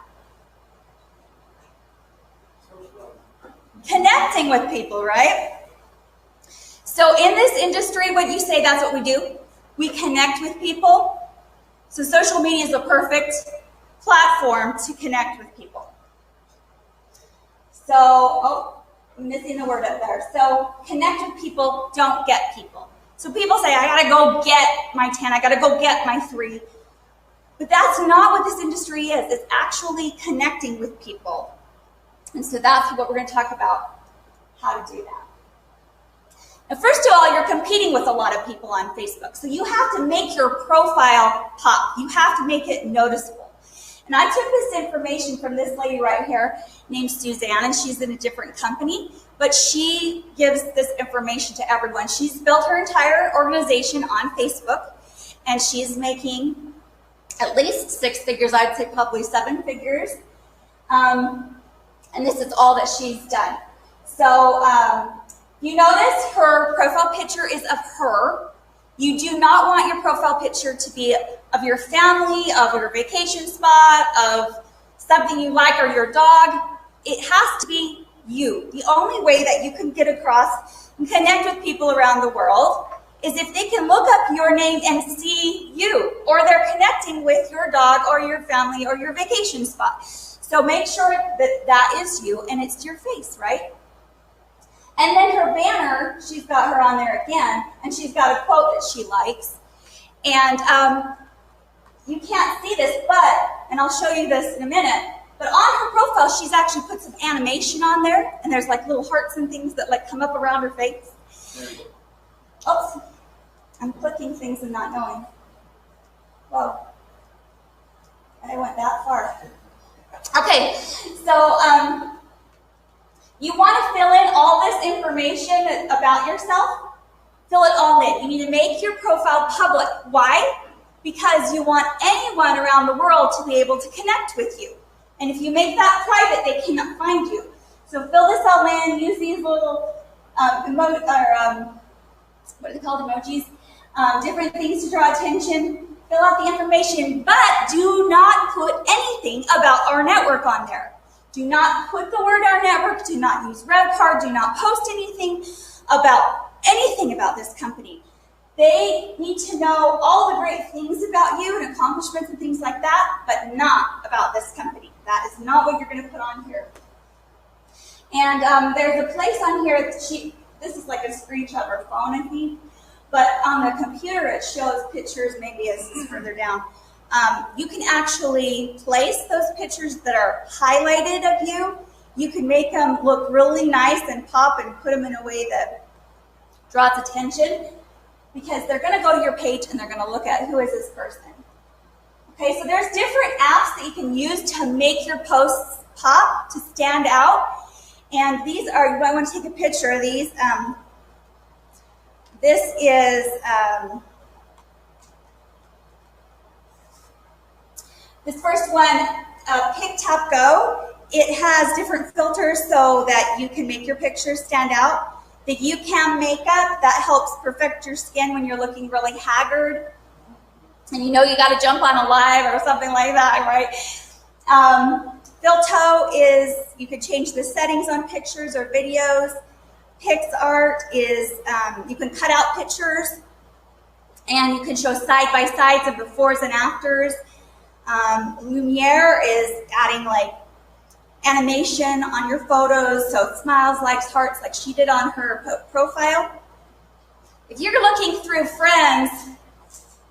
Connecting with people, right? So in this industry, what you say, that's what we do. We connect with people. So social media is the perfect platform to connect with people. So, oh, I'm missing the word up there. So connect with people, don't get people. So people say, I gotta go get my 10, I gotta go get my 3. But that's not what this industry is. It's actually connecting with people. And so that's what we're gonna talk about, how to do that. Now, first of all, you're competing with a lot of people on Facebook. So you have to make your profile pop. You have to make it noticeable. And I took this information from this lady right here named Suzanne, and she's in a different company, but she gives this information to everyone. She's built her entire organization on Facebook, and she's making at least 6 figures. I'd say probably 7 figures. And this is all that she's done. So you notice her profile picture is of her. You do not want your profile picture to be of your family, of your vacation spot, of something you like, or your dog. It has to be you. The only way that you can get across and connect with people around the world is if they can look up your name and see you, or they're connecting with your dog or your family or your vacation spot. So make sure that that is you and it's your face, right? And then her banner, she's got her on there again, and she's got a quote that she likes. And you can't see this, and I'll show you this in a minute, but on her profile, she's actually put some animation on there, and there's like little hearts and things that like come up around her face. Oops, I'm clicking things and not knowing. Whoa, I went that far. Okay, so you want to fill in all this information about yourself. Fill it all in. You need to make your profile public. Why? Because you want anyone around the world to be able to connect with you. And if you make that private, they cannot find you. So fill this all in. Use these little what are they called? Emojis. Different things to draw attention. Fill out the information, but do not put anything about RNetwork on there. Do not put the word RNetwork. Do not use RevCard. Do not post anything about this company. They need to know all the great things about you and accomplishments and things like that, but not about this company. That is not what you're going to put on here. And there's a place on here that this is like a screenshot of her phone, I think. But on the computer, it shows pictures, maybe as further down. You can actually place those pictures that are highlighted of you. You can make them look really nice and pop and put them in a way that draws attention, because they're going to go to your page and they're going to look at who is this person. Okay, so there's different apps that you can use to make your posts pop, to stand out. And these are, you might want to take a picture of these. This is this first one, Pick Tap Go. It has different filters so that you can make your pictures stand out. The UCam makeup, that helps perfect your skin when you're looking really haggard. And you know you got to jump on a live or something like that, right? Filto is, you can change the settings on pictures or videos. PixArt is, you can cut out pictures and you can show side-by-sides of befores and afters. Lumiere is adding like animation on your photos, so smiles, likes, hearts, like she did on her profile. If you're looking through friends,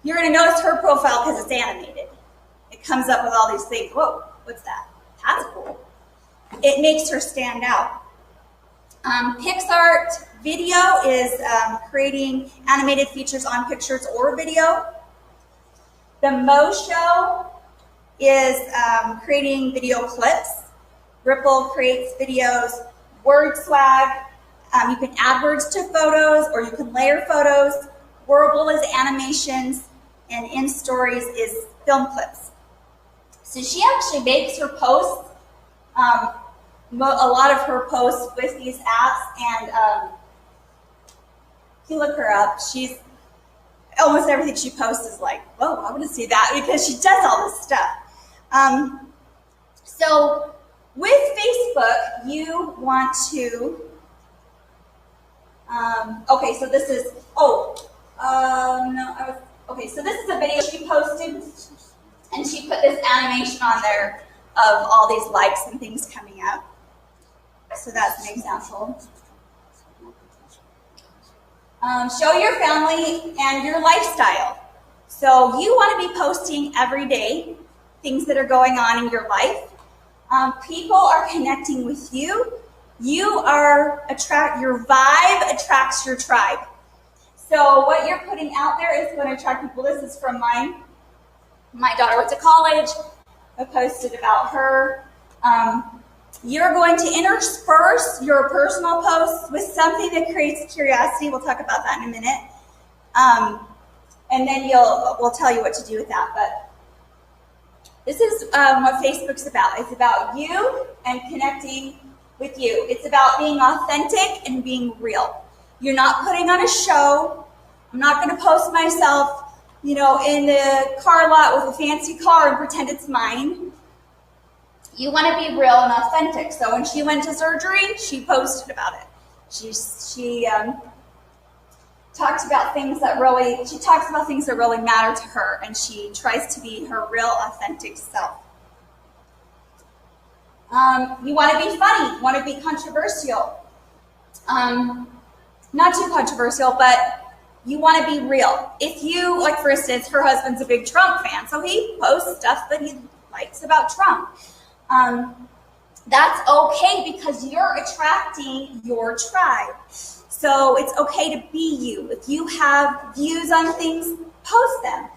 you're going to notice her profile because it's animated. It comes up with all these things. Whoa, what's that? That's cool. It makes her stand out. PixArt Video is creating animated features on pictures or video. The Mo Show is creating video clips. Ripple creates videos. WordSwag, you can add words to photos or you can layer photos. Whirlpool is animations, and InStories is film clips. So she actually makes her posts A lot of her posts with these apps, and if you look her up, she's almost everything she posts is like, whoa, I want to see that, because she does all this stuff. So with Facebook, you want to, okay, so this is, so this is a video she posted, and she put this animation on there of all these likes and things coming up. So that's an example. Show your family and your lifestyle. So you want to be posting every day things that are going on in your life. People are connecting with you. Your vibe attracts your tribe. So what you're putting out there is going to attract people. This is from mine. My daughter went to college. I posted about her. You're going to intersperse your personal posts with something that creates curiosity. We'll talk about that in a minute. And then we'll tell you what to do with that. But this is what Facebook's about. It's about you and connecting with you. It's about being authentic and being real. You're not putting on a show. I'm not going to post myself, in the car lot with a fancy car and pretend it's mine. You want to be real and authentic. So when she went to surgery, she posted about it. She talks about things that really matter to her, and she tries to be her real, authentic self. You want to be funny. You want to be controversial. Not too controversial, but you want to be real. If you, like for instance, her husband's a big Trump fan, so he posts stuff that he likes about Trump. That's okay, because you're attracting your tribe. So it's okay to be you. If you have views on things, post them.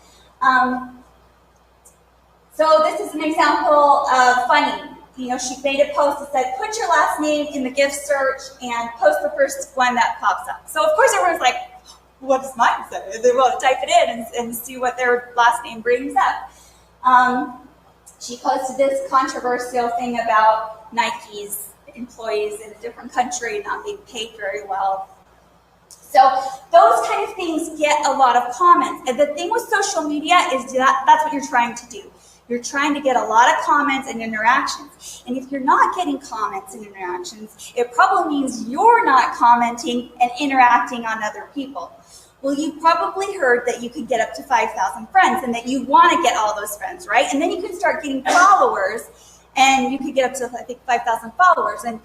So this is an example of funny. She made a post that said, put your last name in the gift search and post the first one that pops up. So of course everyone's like, what does mine say? They want to type it in and see what their last name brings up. She posted this controversial thing about Nike's employees in a different country not being paid very well. So those kind of things get a lot of comments. And the thing with social media is that's what you're trying to do. You're trying to get a lot of comments and interactions. And if you're not getting comments and interactions, it probably means you're not commenting and interacting on other people. Well, you probably heard that you could get up to 5,000 friends and that you want to get all those friends, right? And then you can start getting followers, and you could get up to, I think, 5,000 followers. And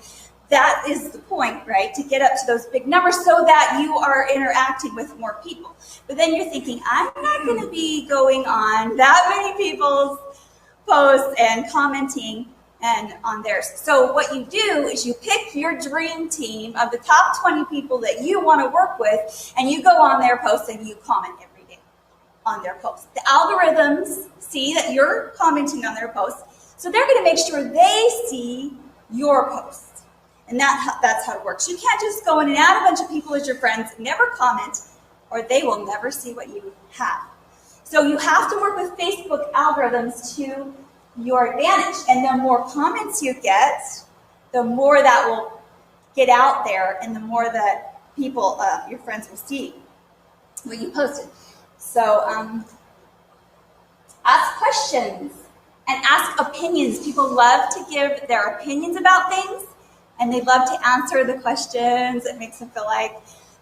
that is the point, right? To get up to those big numbers so that you are interacting with more people. But then you're thinking, I'm not going to be going on that many people's posts and commenting and on theirs. So what you do is you pick your dream team of the top 20 people that you want to work with, and you go on their posts and you comment every day on their posts. The algorithms see that you're commenting on their posts, so they're going to make sure they see your posts. And that's how it works. You can't just go in and add a bunch of people as your friends and never comment, or they will never see what you have. So you have to work with Facebook algorithms to your advantage. And the more comments you get, the more that will get out there, and the more that people, your friends, will see what you posted. So ask questions and ask opinions. People love to give their opinions about things, and they love to answer the questions. It makes them feel like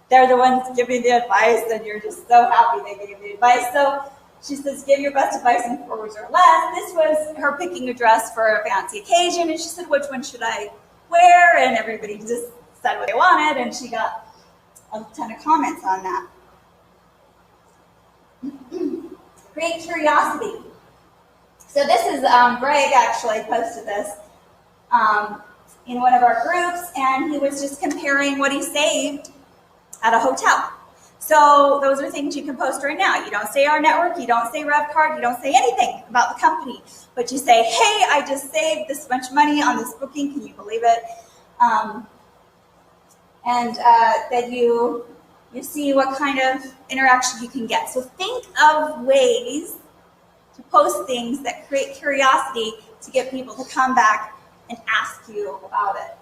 they're the ones giving the advice, and you're just so happy they gave the advice. So she says, give your best advice in 4 words or less. This was her picking a dress for a fancy occasion, and she said, which one should I wear? And everybody just said what they wanted, and she got a ton of comments on that. Create curiosity. So this is, Greg actually posted this in one of our groups, and he was just comparing what he saved at a hotel. So those are things you can post right now. You don't say RNetwork, you don't say RevCard, you don't say anything about the company, but you say, hey, I just saved this much money on this booking, can you believe it? That you see what kind of interaction you can get. So think of ways to post things that create curiosity to get people to come back and ask you about it.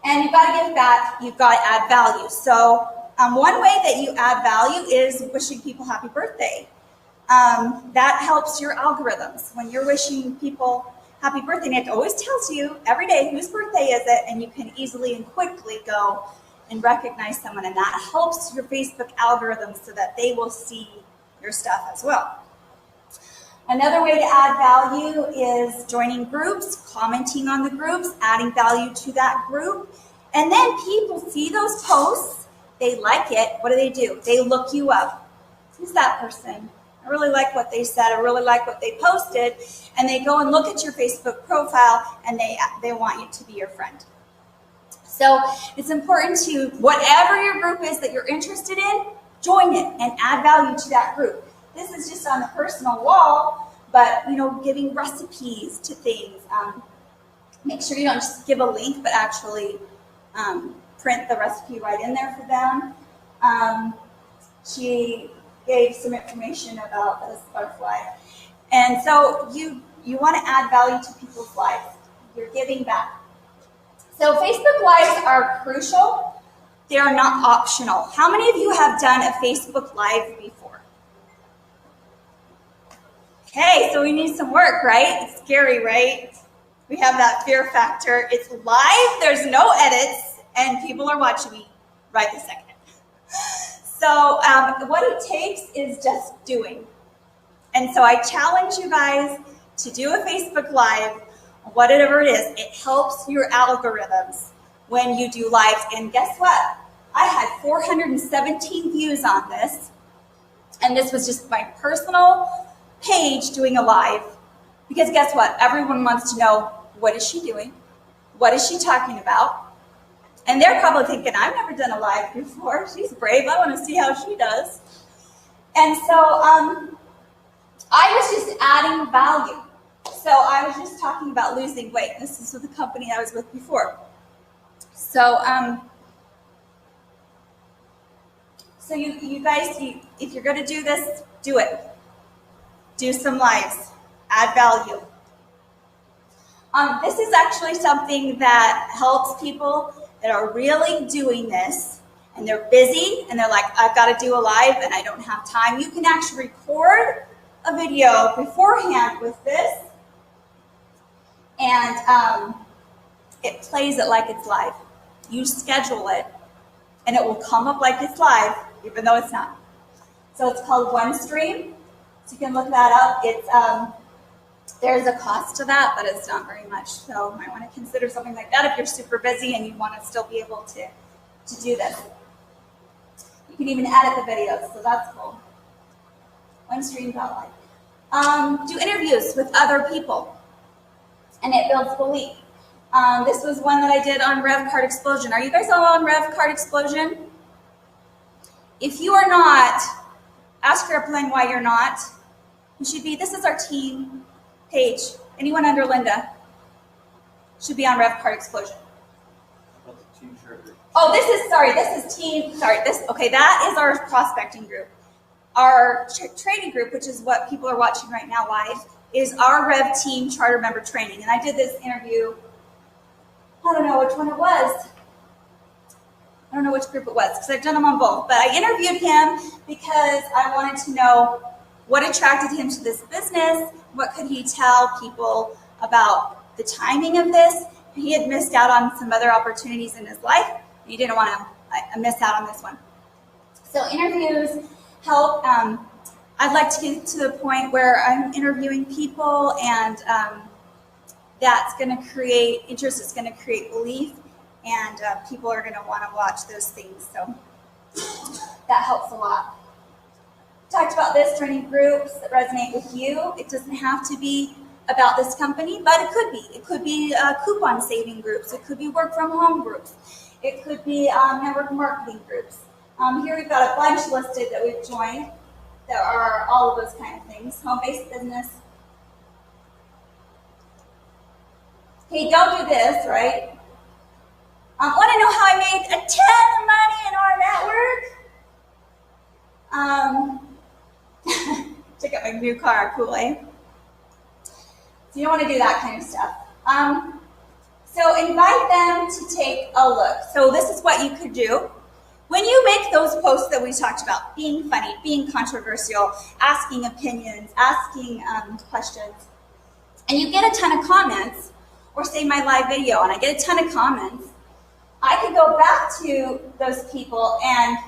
And you've got to give back, you've got to add value. So one way that you add value is wishing people happy birthday. That helps your algorithms. When you're wishing people happy birthday, and it always tells you every day whose birthday is it, and you can easily and quickly go and recognize someone, and that helps your Facebook algorithm so that they will see your stuff as well. Another way to add value is joining groups, commenting on the groups, adding value to that group. And then people see those posts, they like it, what do? They look you up. Who's that person? I really like what they said, I really like what they posted, and they go and look at your Facebook profile and they want you to be your friend. So it's important to, whatever your group is that you're interested in, join it and add value to that group. This is just on the personal wall, but giving recipes to things. Make sure you don't just give a link, but actually print the recipe right in there for them. She gave some information about this butterfly. And so you want to add value to people's lives. You're giving back. So Facebook Lives are crucial. They are not optional. How many of you have done a Facebook Live before? Okay, so we need some work, right? It's scary, right? We have that fear factor. It's live, there's no edits, and people are watching me right this second. So what it takes is just doing. And so I challenge you guys to do a Facebook Live, whatever it is. It helps your algorithms when you do lives. And guess what? I had 417 views on this. And this was just my personal page doing a live. Because guess what? Everyone wants to know, what is she doing? What is she talking about? And they're probably thinking, I've never done a live before. She's brave. I want to see how she does. And so I was just adding value. So I was just talking about losing weight. This is with the company I was with before. So you guys, if you're going to do this, do it. Do some lives. Add value. This is actually something that helps people that are really doing this, and they're busy, and they're like, I've got to do a live, and I don't have time. You can actually record a video beforehand with this, and it plays it like it's live. You schedule it, and it will come up like it's live, even though it's not. So it's called OneStream. So you can look that up. It's there's a cost to that, but it's not very much. So you might want to consider something like that if you're super busy and you want to still be able to do this. You can even edit the videos, so that's cool. OneStream.live. Do interviews with other people, and it builds belief. This was one that I did on Rev Card Explosion. Are you guys all on Rev Card Explosion? If you are not, ask your upline why you're not. You should be. This is our team page. Anyone under Linda should be on Rev Card Explosion. Oh, this is team, okay, that is our prospecting group. Our training group, which is what people are watching right now live, is our Rev Team Charter Member Training. And I did this interview, I don't know which one it was. I don't know which group it was, because I've done them on both. But I interviewed him because I wanted to know what attracted him to this business, what could he tell people about the timing of this. He had missed out on some other opportunities in his life, and he didn't want to miss out on this one. So interviews help. I'd like to get to the point where I'm interviewing people, and that's going to create interest, it's going to create belief, and people are going to want to watch those things. So that helps a lot. Talked about this, joining groups that resonate with you. It doesn't have to be about this company, but it could be. It could be coupon saving groups. It could be work from home groups. It could be network marketing groups. Here we've got a bunch listed that we've joined that are all of those kind of things. Home-based business. Hey, don't do this, right? Want to know how I made a ton of money in our network? Check out my new car, cool, eh? So you don't want to do that kind of stuff. So invite them to take a look. So this is what you could do. When you make those posts that we talked about, being funny, being controversial, asking opinions, asking questions, and you get a ton of comments, or say my live video and I get a ton of comments, I could go back to those people and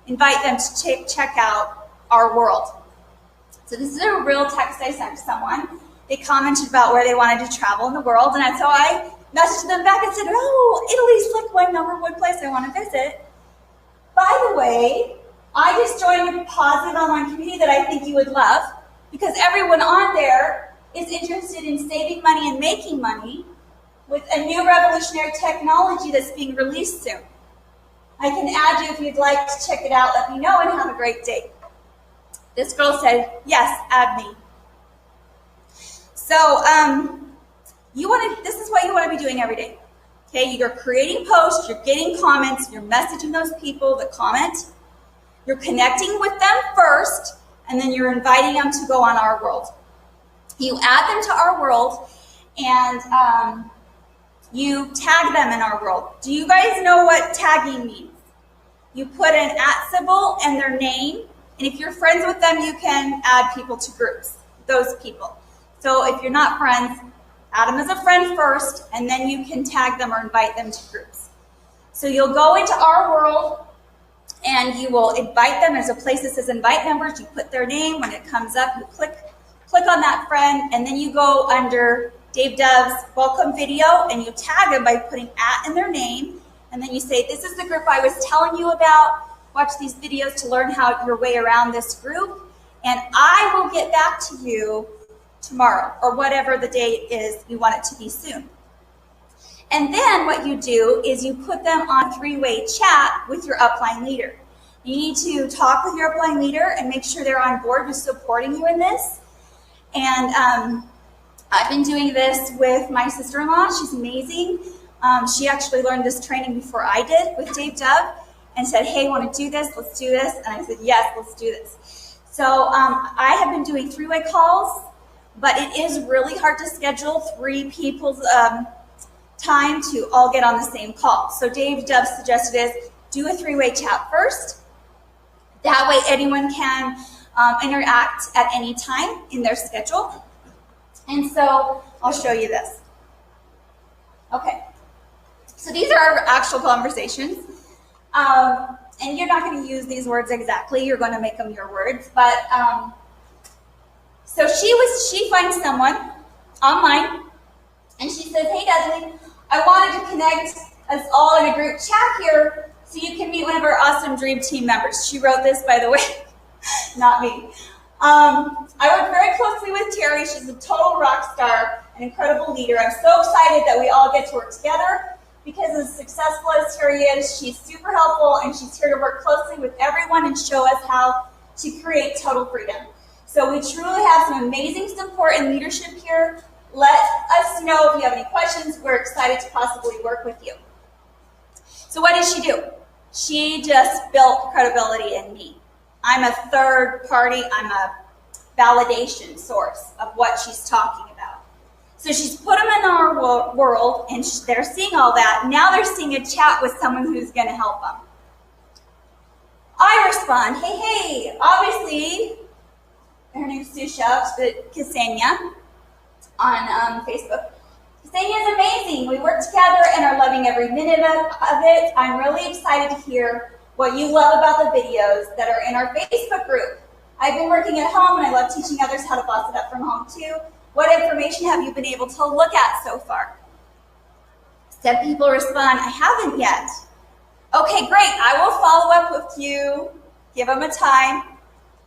invite them to check out our world. So this is a real text I sent to someone. They commented about where they wanted to travel in the world, and so I messaged them back and said, oh, Italy's like my #1 place I want to visit. By the way, I just joined a positive online community that I think you would love, because everyone on there is interested in saving money and making money with a new revolutionary technology that's being released soon. I can add you if you'd like to check it out. Let me know and have a great day. This girl said, yes, add me. So this is what you want to be doing every day. Okay, you're creating posts, you're getting comments, you're messaging those people that comment, you're connecting with them first, and then you're inviting them to go on our world. You add them to our world, and you tag them in our world. Do you guys know what tagging means? You put an @ symbol and their name, and if you're friends with them, you can add people to groups, those people. So if you're not friends, add them as a friend first, and then you can tag them or invite them to groups. So you'll go into our world, and you will invite them. There's a place that says invite members. You put their name. When it comes up, you click on that friend, and then you go under Dave Dove's welcome video, and you tag them by putting @ in their name, and then you say, this is the group I was telling you about. Watch these videos to learn how your way around this group, and I will get back to you tomorrow, or whatever the date is you want it to be soon. And then what you do is you put them on 3-way chat with your upline leader. You need to talk with your upline leader and make sure they're on board with supporting you in this. And I've been doing this with my sister-in-law. She's amazing. She actually learned this training before I did with Dave Dove and said, hey, want to do this? Let's do this. And I said, yes, let's do this. So I have been doing 3-way calls, but it is really hard to schedule 3 people's time to all get on the same call. So Dave Dove suggested is do a 3-way chat first. That way anyone can interact at any time in their schedule. And so I'll show you this. Okay, so these are our actual conversations. And you're not going to use these words exactly. You're going to make them your words. But so she finds someone online, and she says, hey, Dudley, I wanted to connect us all in a group chat here so you can meet one of our awesome Dream Team members. She wrote this, by the way, not me. I work very closely with Terry. She's a total rock star, an incredible leader. I'm so excited that we all get to work together because as successful as Terry is, she's super helpful, and she's here to work closely with everyone and show us how to create total freedom. So we truly have some amazing support and leadership here. Let us know if you have any questions. We're excited to possibly work with you. So what did she do? She just built credibility in me. I'm a third party. I'm a validation source of what she's talking about. So she's put them in our world, and they're seeing all that. Now they're seeing a chat with someone who's going to help them. I respond, hey, obviously, her name's Susha, but Ksenia on Facebook. Ksenia is amazing. We work together and are loving every minute of it. I'm really excited to hear what you love about the videos that are in our Facebook group. I've been working at home, and I love teaching others how to boss it up from home too. What information have you been able to look at so far? Some people respond, I haven't yet. Okay, great. I will follow up with you. Give them a time,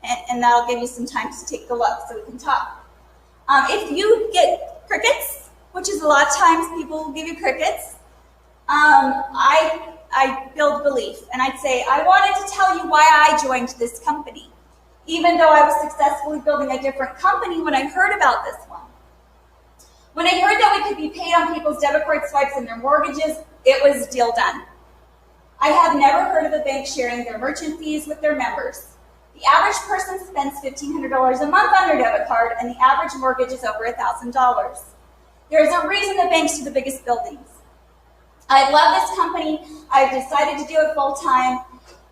and that'll give you some time to take a look so we can talk. If you get crickets, which is a lot of times people will give you crickets, I build belief, and I'd say, I wanted to tell you why I joined this company, even though I was successfully building a different company when I heard about this one. When I heard that we could be paid on people's debit card swipes and their mortgages, it was deal done. I have never heard of a bank sharing their merchant fees with their members. The average person spends $1,500 a month on their debit card, and the average mortgage is over $1,000. There's a reason the banks are the biggest buildings. I love this company. I've decided to do it full time.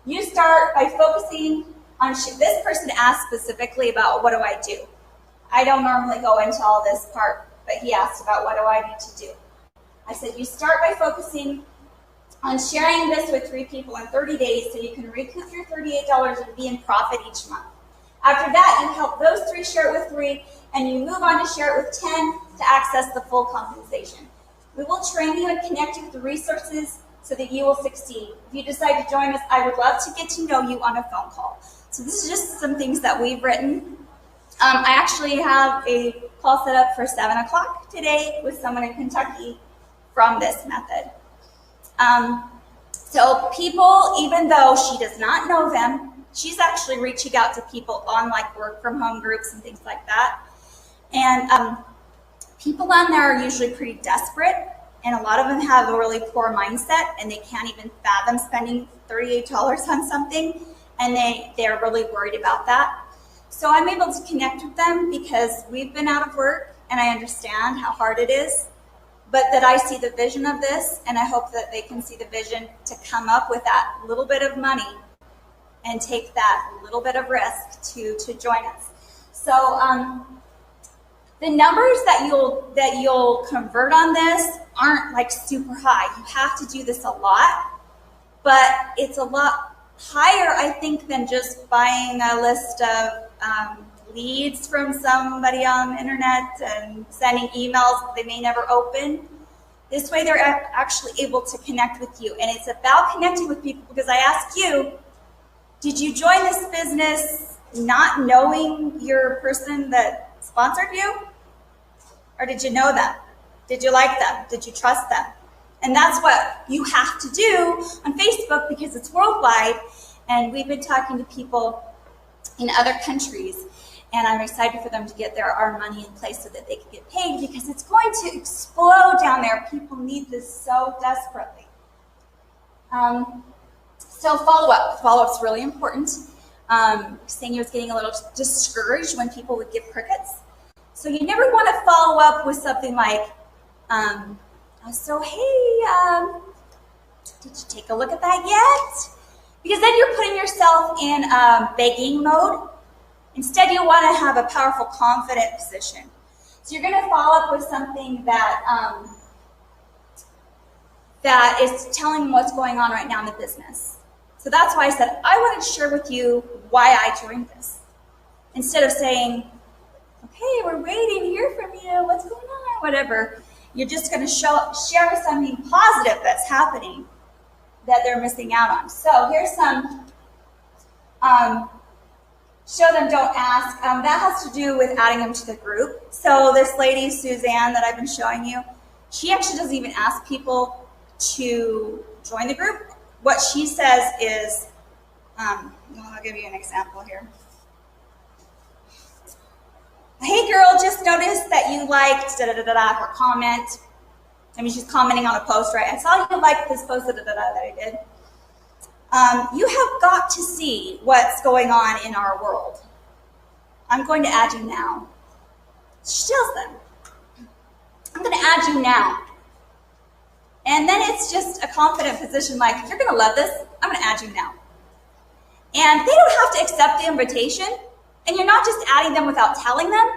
You start by focusing on, this person asked specifically about what do I do. I don't normally go into all this part, but he asked about what do I need to do. I said you start by focusing on sharing this with 3 people in 30 days so you can recoup your $38 and be in profit each month. After that, you help those 3 share it with 3, and you move on to share it with 10 to access the full compensation. We will train you and connect you with the resources so that you will succeed. If you decide to join us, I would love to get to know you on a phone call. So this is just some things that we've written. I actually have a call set up for 7 o'clock today with someone in Kentucky from this method. So people, even though she does not know them, she's actually reaching out to people on like work from home groups and things like that. And people on there are usually pretty desperate, and a lot of them have a really poor mindset, and they can't even fathom spending $38 on something, and they're really worried about that. So I'm able to connect with them because we've been out of work, and I understand how hard it is, but that I see the vision of this, and I hope that they can see the vision to come up with that little bit of money and take that little bit of risk to join us. So the numbers that you'll convert on this aren't like super high. You have to do this a lot, but it's a lot higher, I think, than just buying a list of leads from somebody on the internet and sending emails that they may never open. This way they're actually able to connect with you. And it's about connecting with people, because I ask you, did you join this business not knowing your person that sponsored you? Or did you know them? Did you like them? Did you trust them? And that's what you have to do on Facebook, because it's worldwide. And we've been talking to people in other countries, and I'm excited for them to get our money in place so that they can get paid, because it's going to explode down there. People need this so desperately. So follow-up. Follow-up's really important. Saying was getting a little discouraged when people would give crickets. So you never want to follow up with something like, so hey, did you take a look at that yet? Because then you're putting yourself in begging mode. Instead, you want to have a powerful, confident position. So you're going to follow up with something that that is telling them what's going on right now in the business. So that's why I said, I want to share with you why I joined this. Instead of saying, okay, we're waiting to hear from you, what's going on, whatever. You're just going to share something positive that's happening that they're missing out on. So here's some show them, don't ask. That has to do with adding them to the group. So this lady, Suzanne, that I've been showing you, she actually doesn't even ask people to join the group. What she says is, I'll give you an example here. Hey girl, just noticed that you liked her comment. I mean, she's commenting on a post, right? I saw you liked this post that I did. You have got to see what's going on in our world. I'm going to add you now. She tells them, I'm going to add you now. And then it's just a confident position like, you're going to love this. I'm going to add you now. And they don't have to accept the invitation. And you're not just adding them without telling them,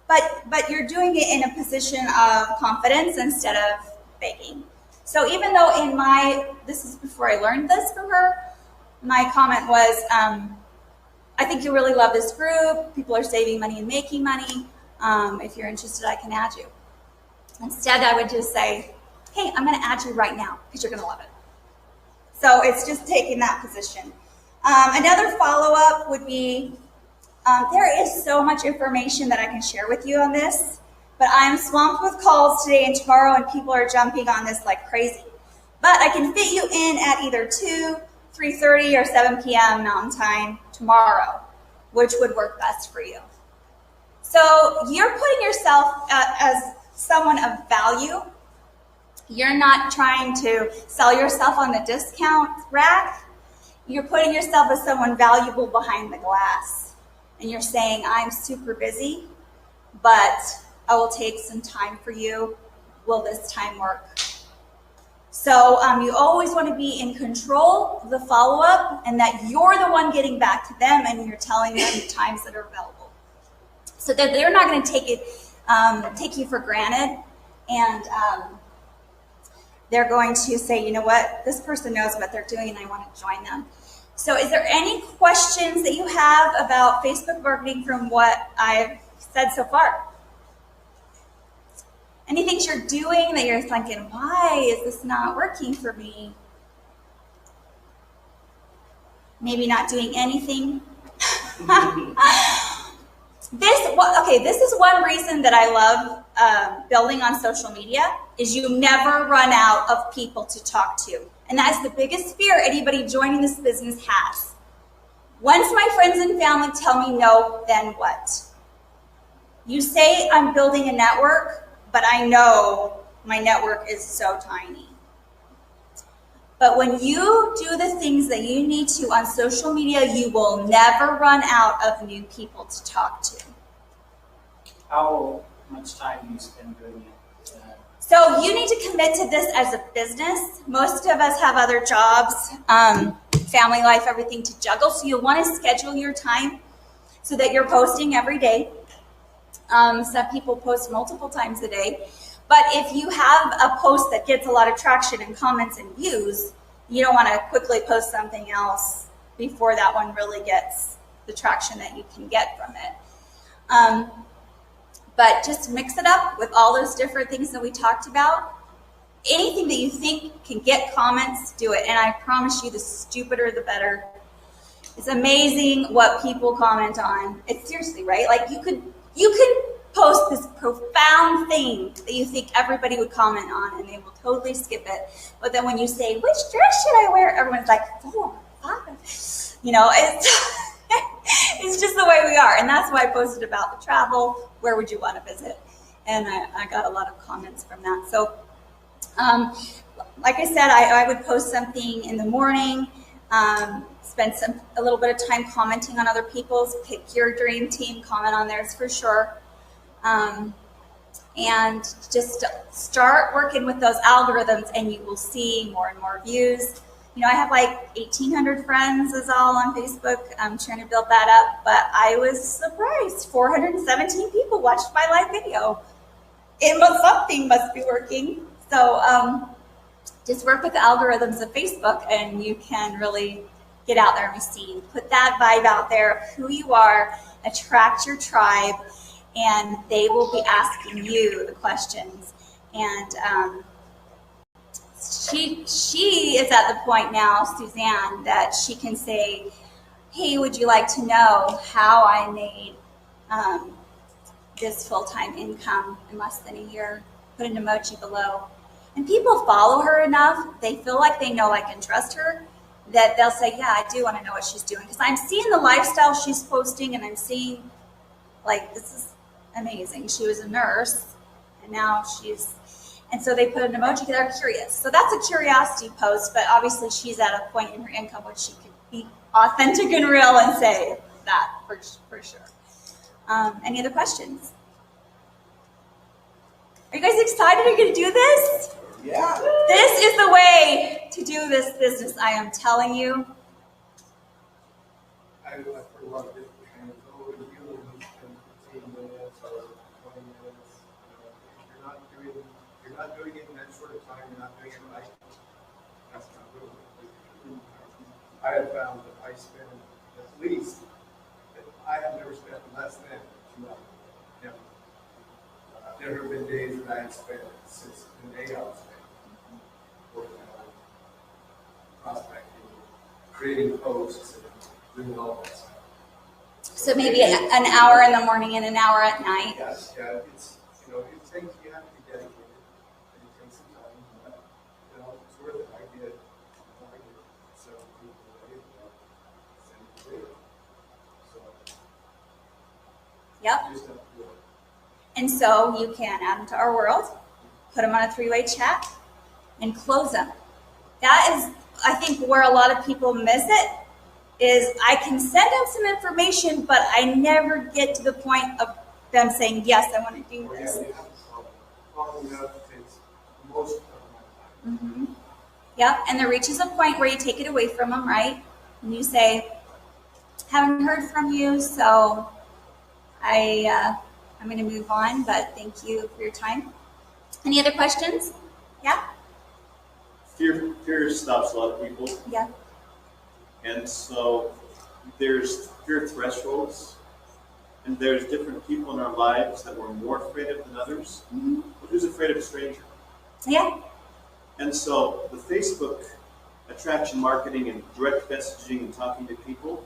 but you're doing it in a position of confidence instead of begging. So even though this is before I learned this from her, my comment was, I think you really love this group. People are saving money and making money. If you're interested, I can add you. Instead, I would just say, hey, I'm going to add you right now because you're going to love it. So it's just taking that position. Another follow-up would be, there is so much information that I can share with you on this, but I'm swamped with calls today and tomorrow, and people are jumping on this like crazy. But I can fit you in at either 2, 3:30, or 7 p.m. Mountain Time tomorrow, which would work best for you. So you're putting yourself as someone of value. You're not trying to sell yourself on the discount rack. You're putting yourself as someone valuable behind the glass. And you're saying, I'm super busy, but I will take some time for you. Will this time work? So you always want to be in control of the follow-up, and that you're the one getting back to them and you're telling them the times that are available. So that they're not going to take you for granted, and they're going to say, you know what, this person knows what they're doing and I want to join them. So is there any questions that you have about Facebook marketing from what I've said so far? Any things you're doing that you're thinking, why is this not working for me? Maybe not doing anything. This is one reason that I love building on social media, is you never run out of people to talk to. And that is the biggest fear anybody joining this business has. Once my friends and family tell me no, then what? You say I'm building a network, but I know my network is so tiny. But when you do the things that you need to on social media, you will never run out of new people to talk to. How much time do you spend doing it? So you need to commit to this as a business. Most of us have other jobs, family life, everything to juggle. So you'll want to schedule your time so that you're posting every day. Some people post multiple times a day. But if you have a post that gets a lot of traction and comments and views, you don't want to quickly post something else before that one really gets the traction that you can get from it. But just mix it up with all those different things that we talked about. Anything that you think can get comments, do it. And I promise you, the stupider, the better. It's amazing what people comment on. It's seriously, right? Like you could post this profound thing that you think everybody would comment on, and they will totally skip it. But then when you say, which dress should I wear? Everyone's like, 4, 5. You know, it's just the way we are. And that's why I posted about the travel. Where would you want to visit? And I got a lot of comments from that. So, like I said, I would post something in the morning, spend a little bit of time commenting on other people's. Pick your dream team, comment on theirs for sure. And just start working with those algorithms, and you will see more and more views. You know, I have like 1,800 friends is all on Facebook. I'm trying to build that up, but I was surprised. 417 people watched my live video. Something must be working. So just work with the algorithms of Facebook, and you can really get out there and be seen. Put that vibe out there of who you are, attract your tribe, and they will be asking you the questions. And she is at the point now, Suzanne, that she can say, hey, would you like to know how I made this full-time income in less than a year? Put an emoji below. And people follow her enough, they feel like they know, like, and trust her, that they'll say, yeah, I do want to know what she's doing. Because I'm seeing the lifestyle she's posting, and I'm seeing, like, this is amazing. She was a nurse, and now and so they put an emoji because they're curious. So that's a curiosity post, but obviously she's at a point in her income where she could be authentic and real and say that for sure. Any other questions? Are you guys excited? Are you going to do this? Yeah. This is the way to do this business, I am telling you. I've heard a lot of different things. Oh, you only need to spend 15 minutes or 20 minutes. If you're not doing it in that short of time, you're not doing it right. That's not really what I have found that I spend at least, I have never spent less than 2 hours. Never. There have been days that I have spent 6 and 8 hours working on prospecting, creating posts, and doing all that stuff. So maybe an hour in the morning and an hour at night. Yes, yeah, it's, it's things you have to be dedicated, and it takes some time, but, it's worth it. I did several people today, send it to you. So, Yep. you just have to do it. And so you can add them to our world, put them on a 3-way chat, and close them. That is I think where a lot of people miss it is I can send out some information, but I never get to the point of them saying, yes, I want to do Or yeah, this. you have to solve it. Following up takes most of my time. Mm-hmm. Yep, and there reaches a point where you take it away from them, right? And you say, haven't heard from you, so I'm going to move on, but thank you for your time. Any other questions? Yeah? Fear stops a lot of people, Yeah. and so there's fear thresholds, and there's different people in our lives that we're more afraid of than others. Mm-hmm. But who's afraid of a stranger? Yeah. And so the Facebook attraction marketing and direct messaging and talking to people,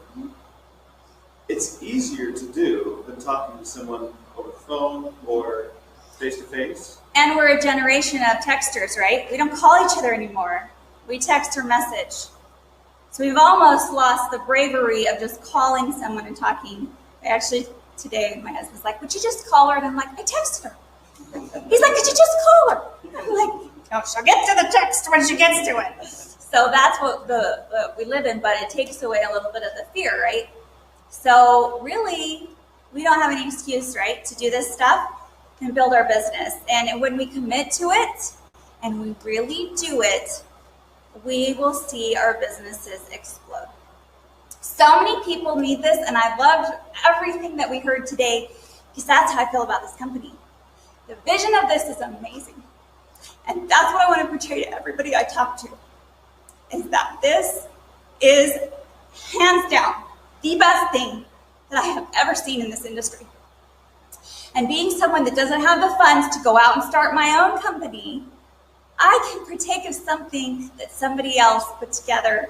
it's easier to do than talking to someone over the phone or face to face. And we're a generation of texters, right? We don't call each other anymore. We text or message. So we've almost lost the bravery of just calling someone and talking. Actually, today my husband's like, would you just call her? And I'm like, I texted her. He's like, could you just call her? I'm like, no, she'll get to the text when she gets to it. So that's what we live in, but it takes away a little bit of the fear, right? So really, we don't have any excuse, right, to do this stuff and build our business. And when we commit to it and we really do it, we will see our businesses explode. So many people need this, and I loved everything that we heard today because that's how I feel about this company. The vision of this is amazing. And that's what I want to portray to everybody I talk to, is that this is hands down the best thing that I have ever seen in this industry. And being someone that doesn't have the funds to go out and start my own company, I can partake of something that somebody else put together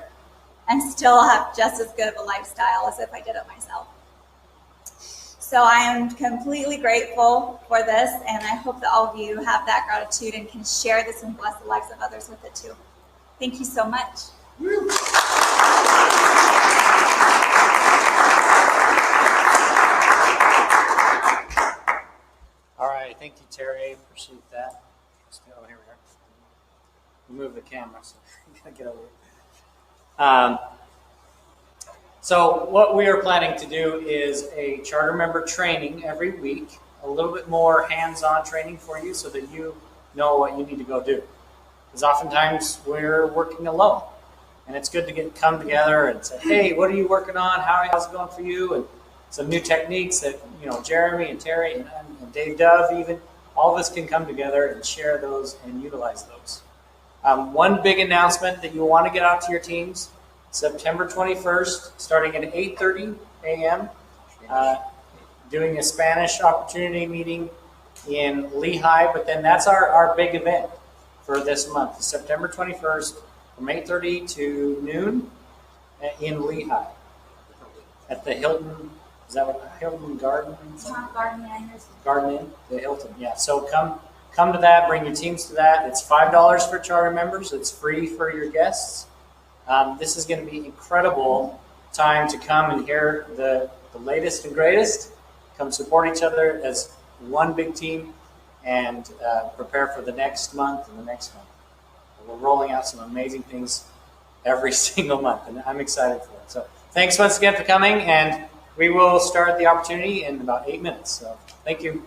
and still have just as good of a lifestyle as if I did it myself. So I am completely grateful for this, and I hope that all of you have that gratitude and can share this and bless the lives of others with it too. Thank you so much. All right, thank you, Terry. Appreciate that. Oh, here we are. Move the camera, so I gotta get over it. So what we are planning to do is a charter member training every week, a little bit more hands-on training for you so that you know what you need to go do. Because oftentimes we're working alone, and it's good to come together and say, hey, what are you working on? How's it going for you? And some new techniques that, Jeremy and Terry and Dave Dove even, all of us can come together and share those and utilize those. One big announcement that you want to get out to your teams, September 21st, starting at 8:30 a.m., doing a Spanish opportunity meeting in Lehigh, but then that's our big event for this month, September 21st, from 8:30 to noon in Lehigh at the Hilton. Is that what Hilton Garden? Garden Inn, the Hilton. Yeah. So come to that. Bring your teams to that. It's $5 for charter members. It's free for your guests. This is going to be an incredible time to come and hear the latest and greatest. Come support each other as one big team and prepare for the next month and the next month. We're rolling out some amazing things every single month, and I'm excited for it. So thanks once again for coming, and we will start the opportunity in about 8 minutes. So thank you.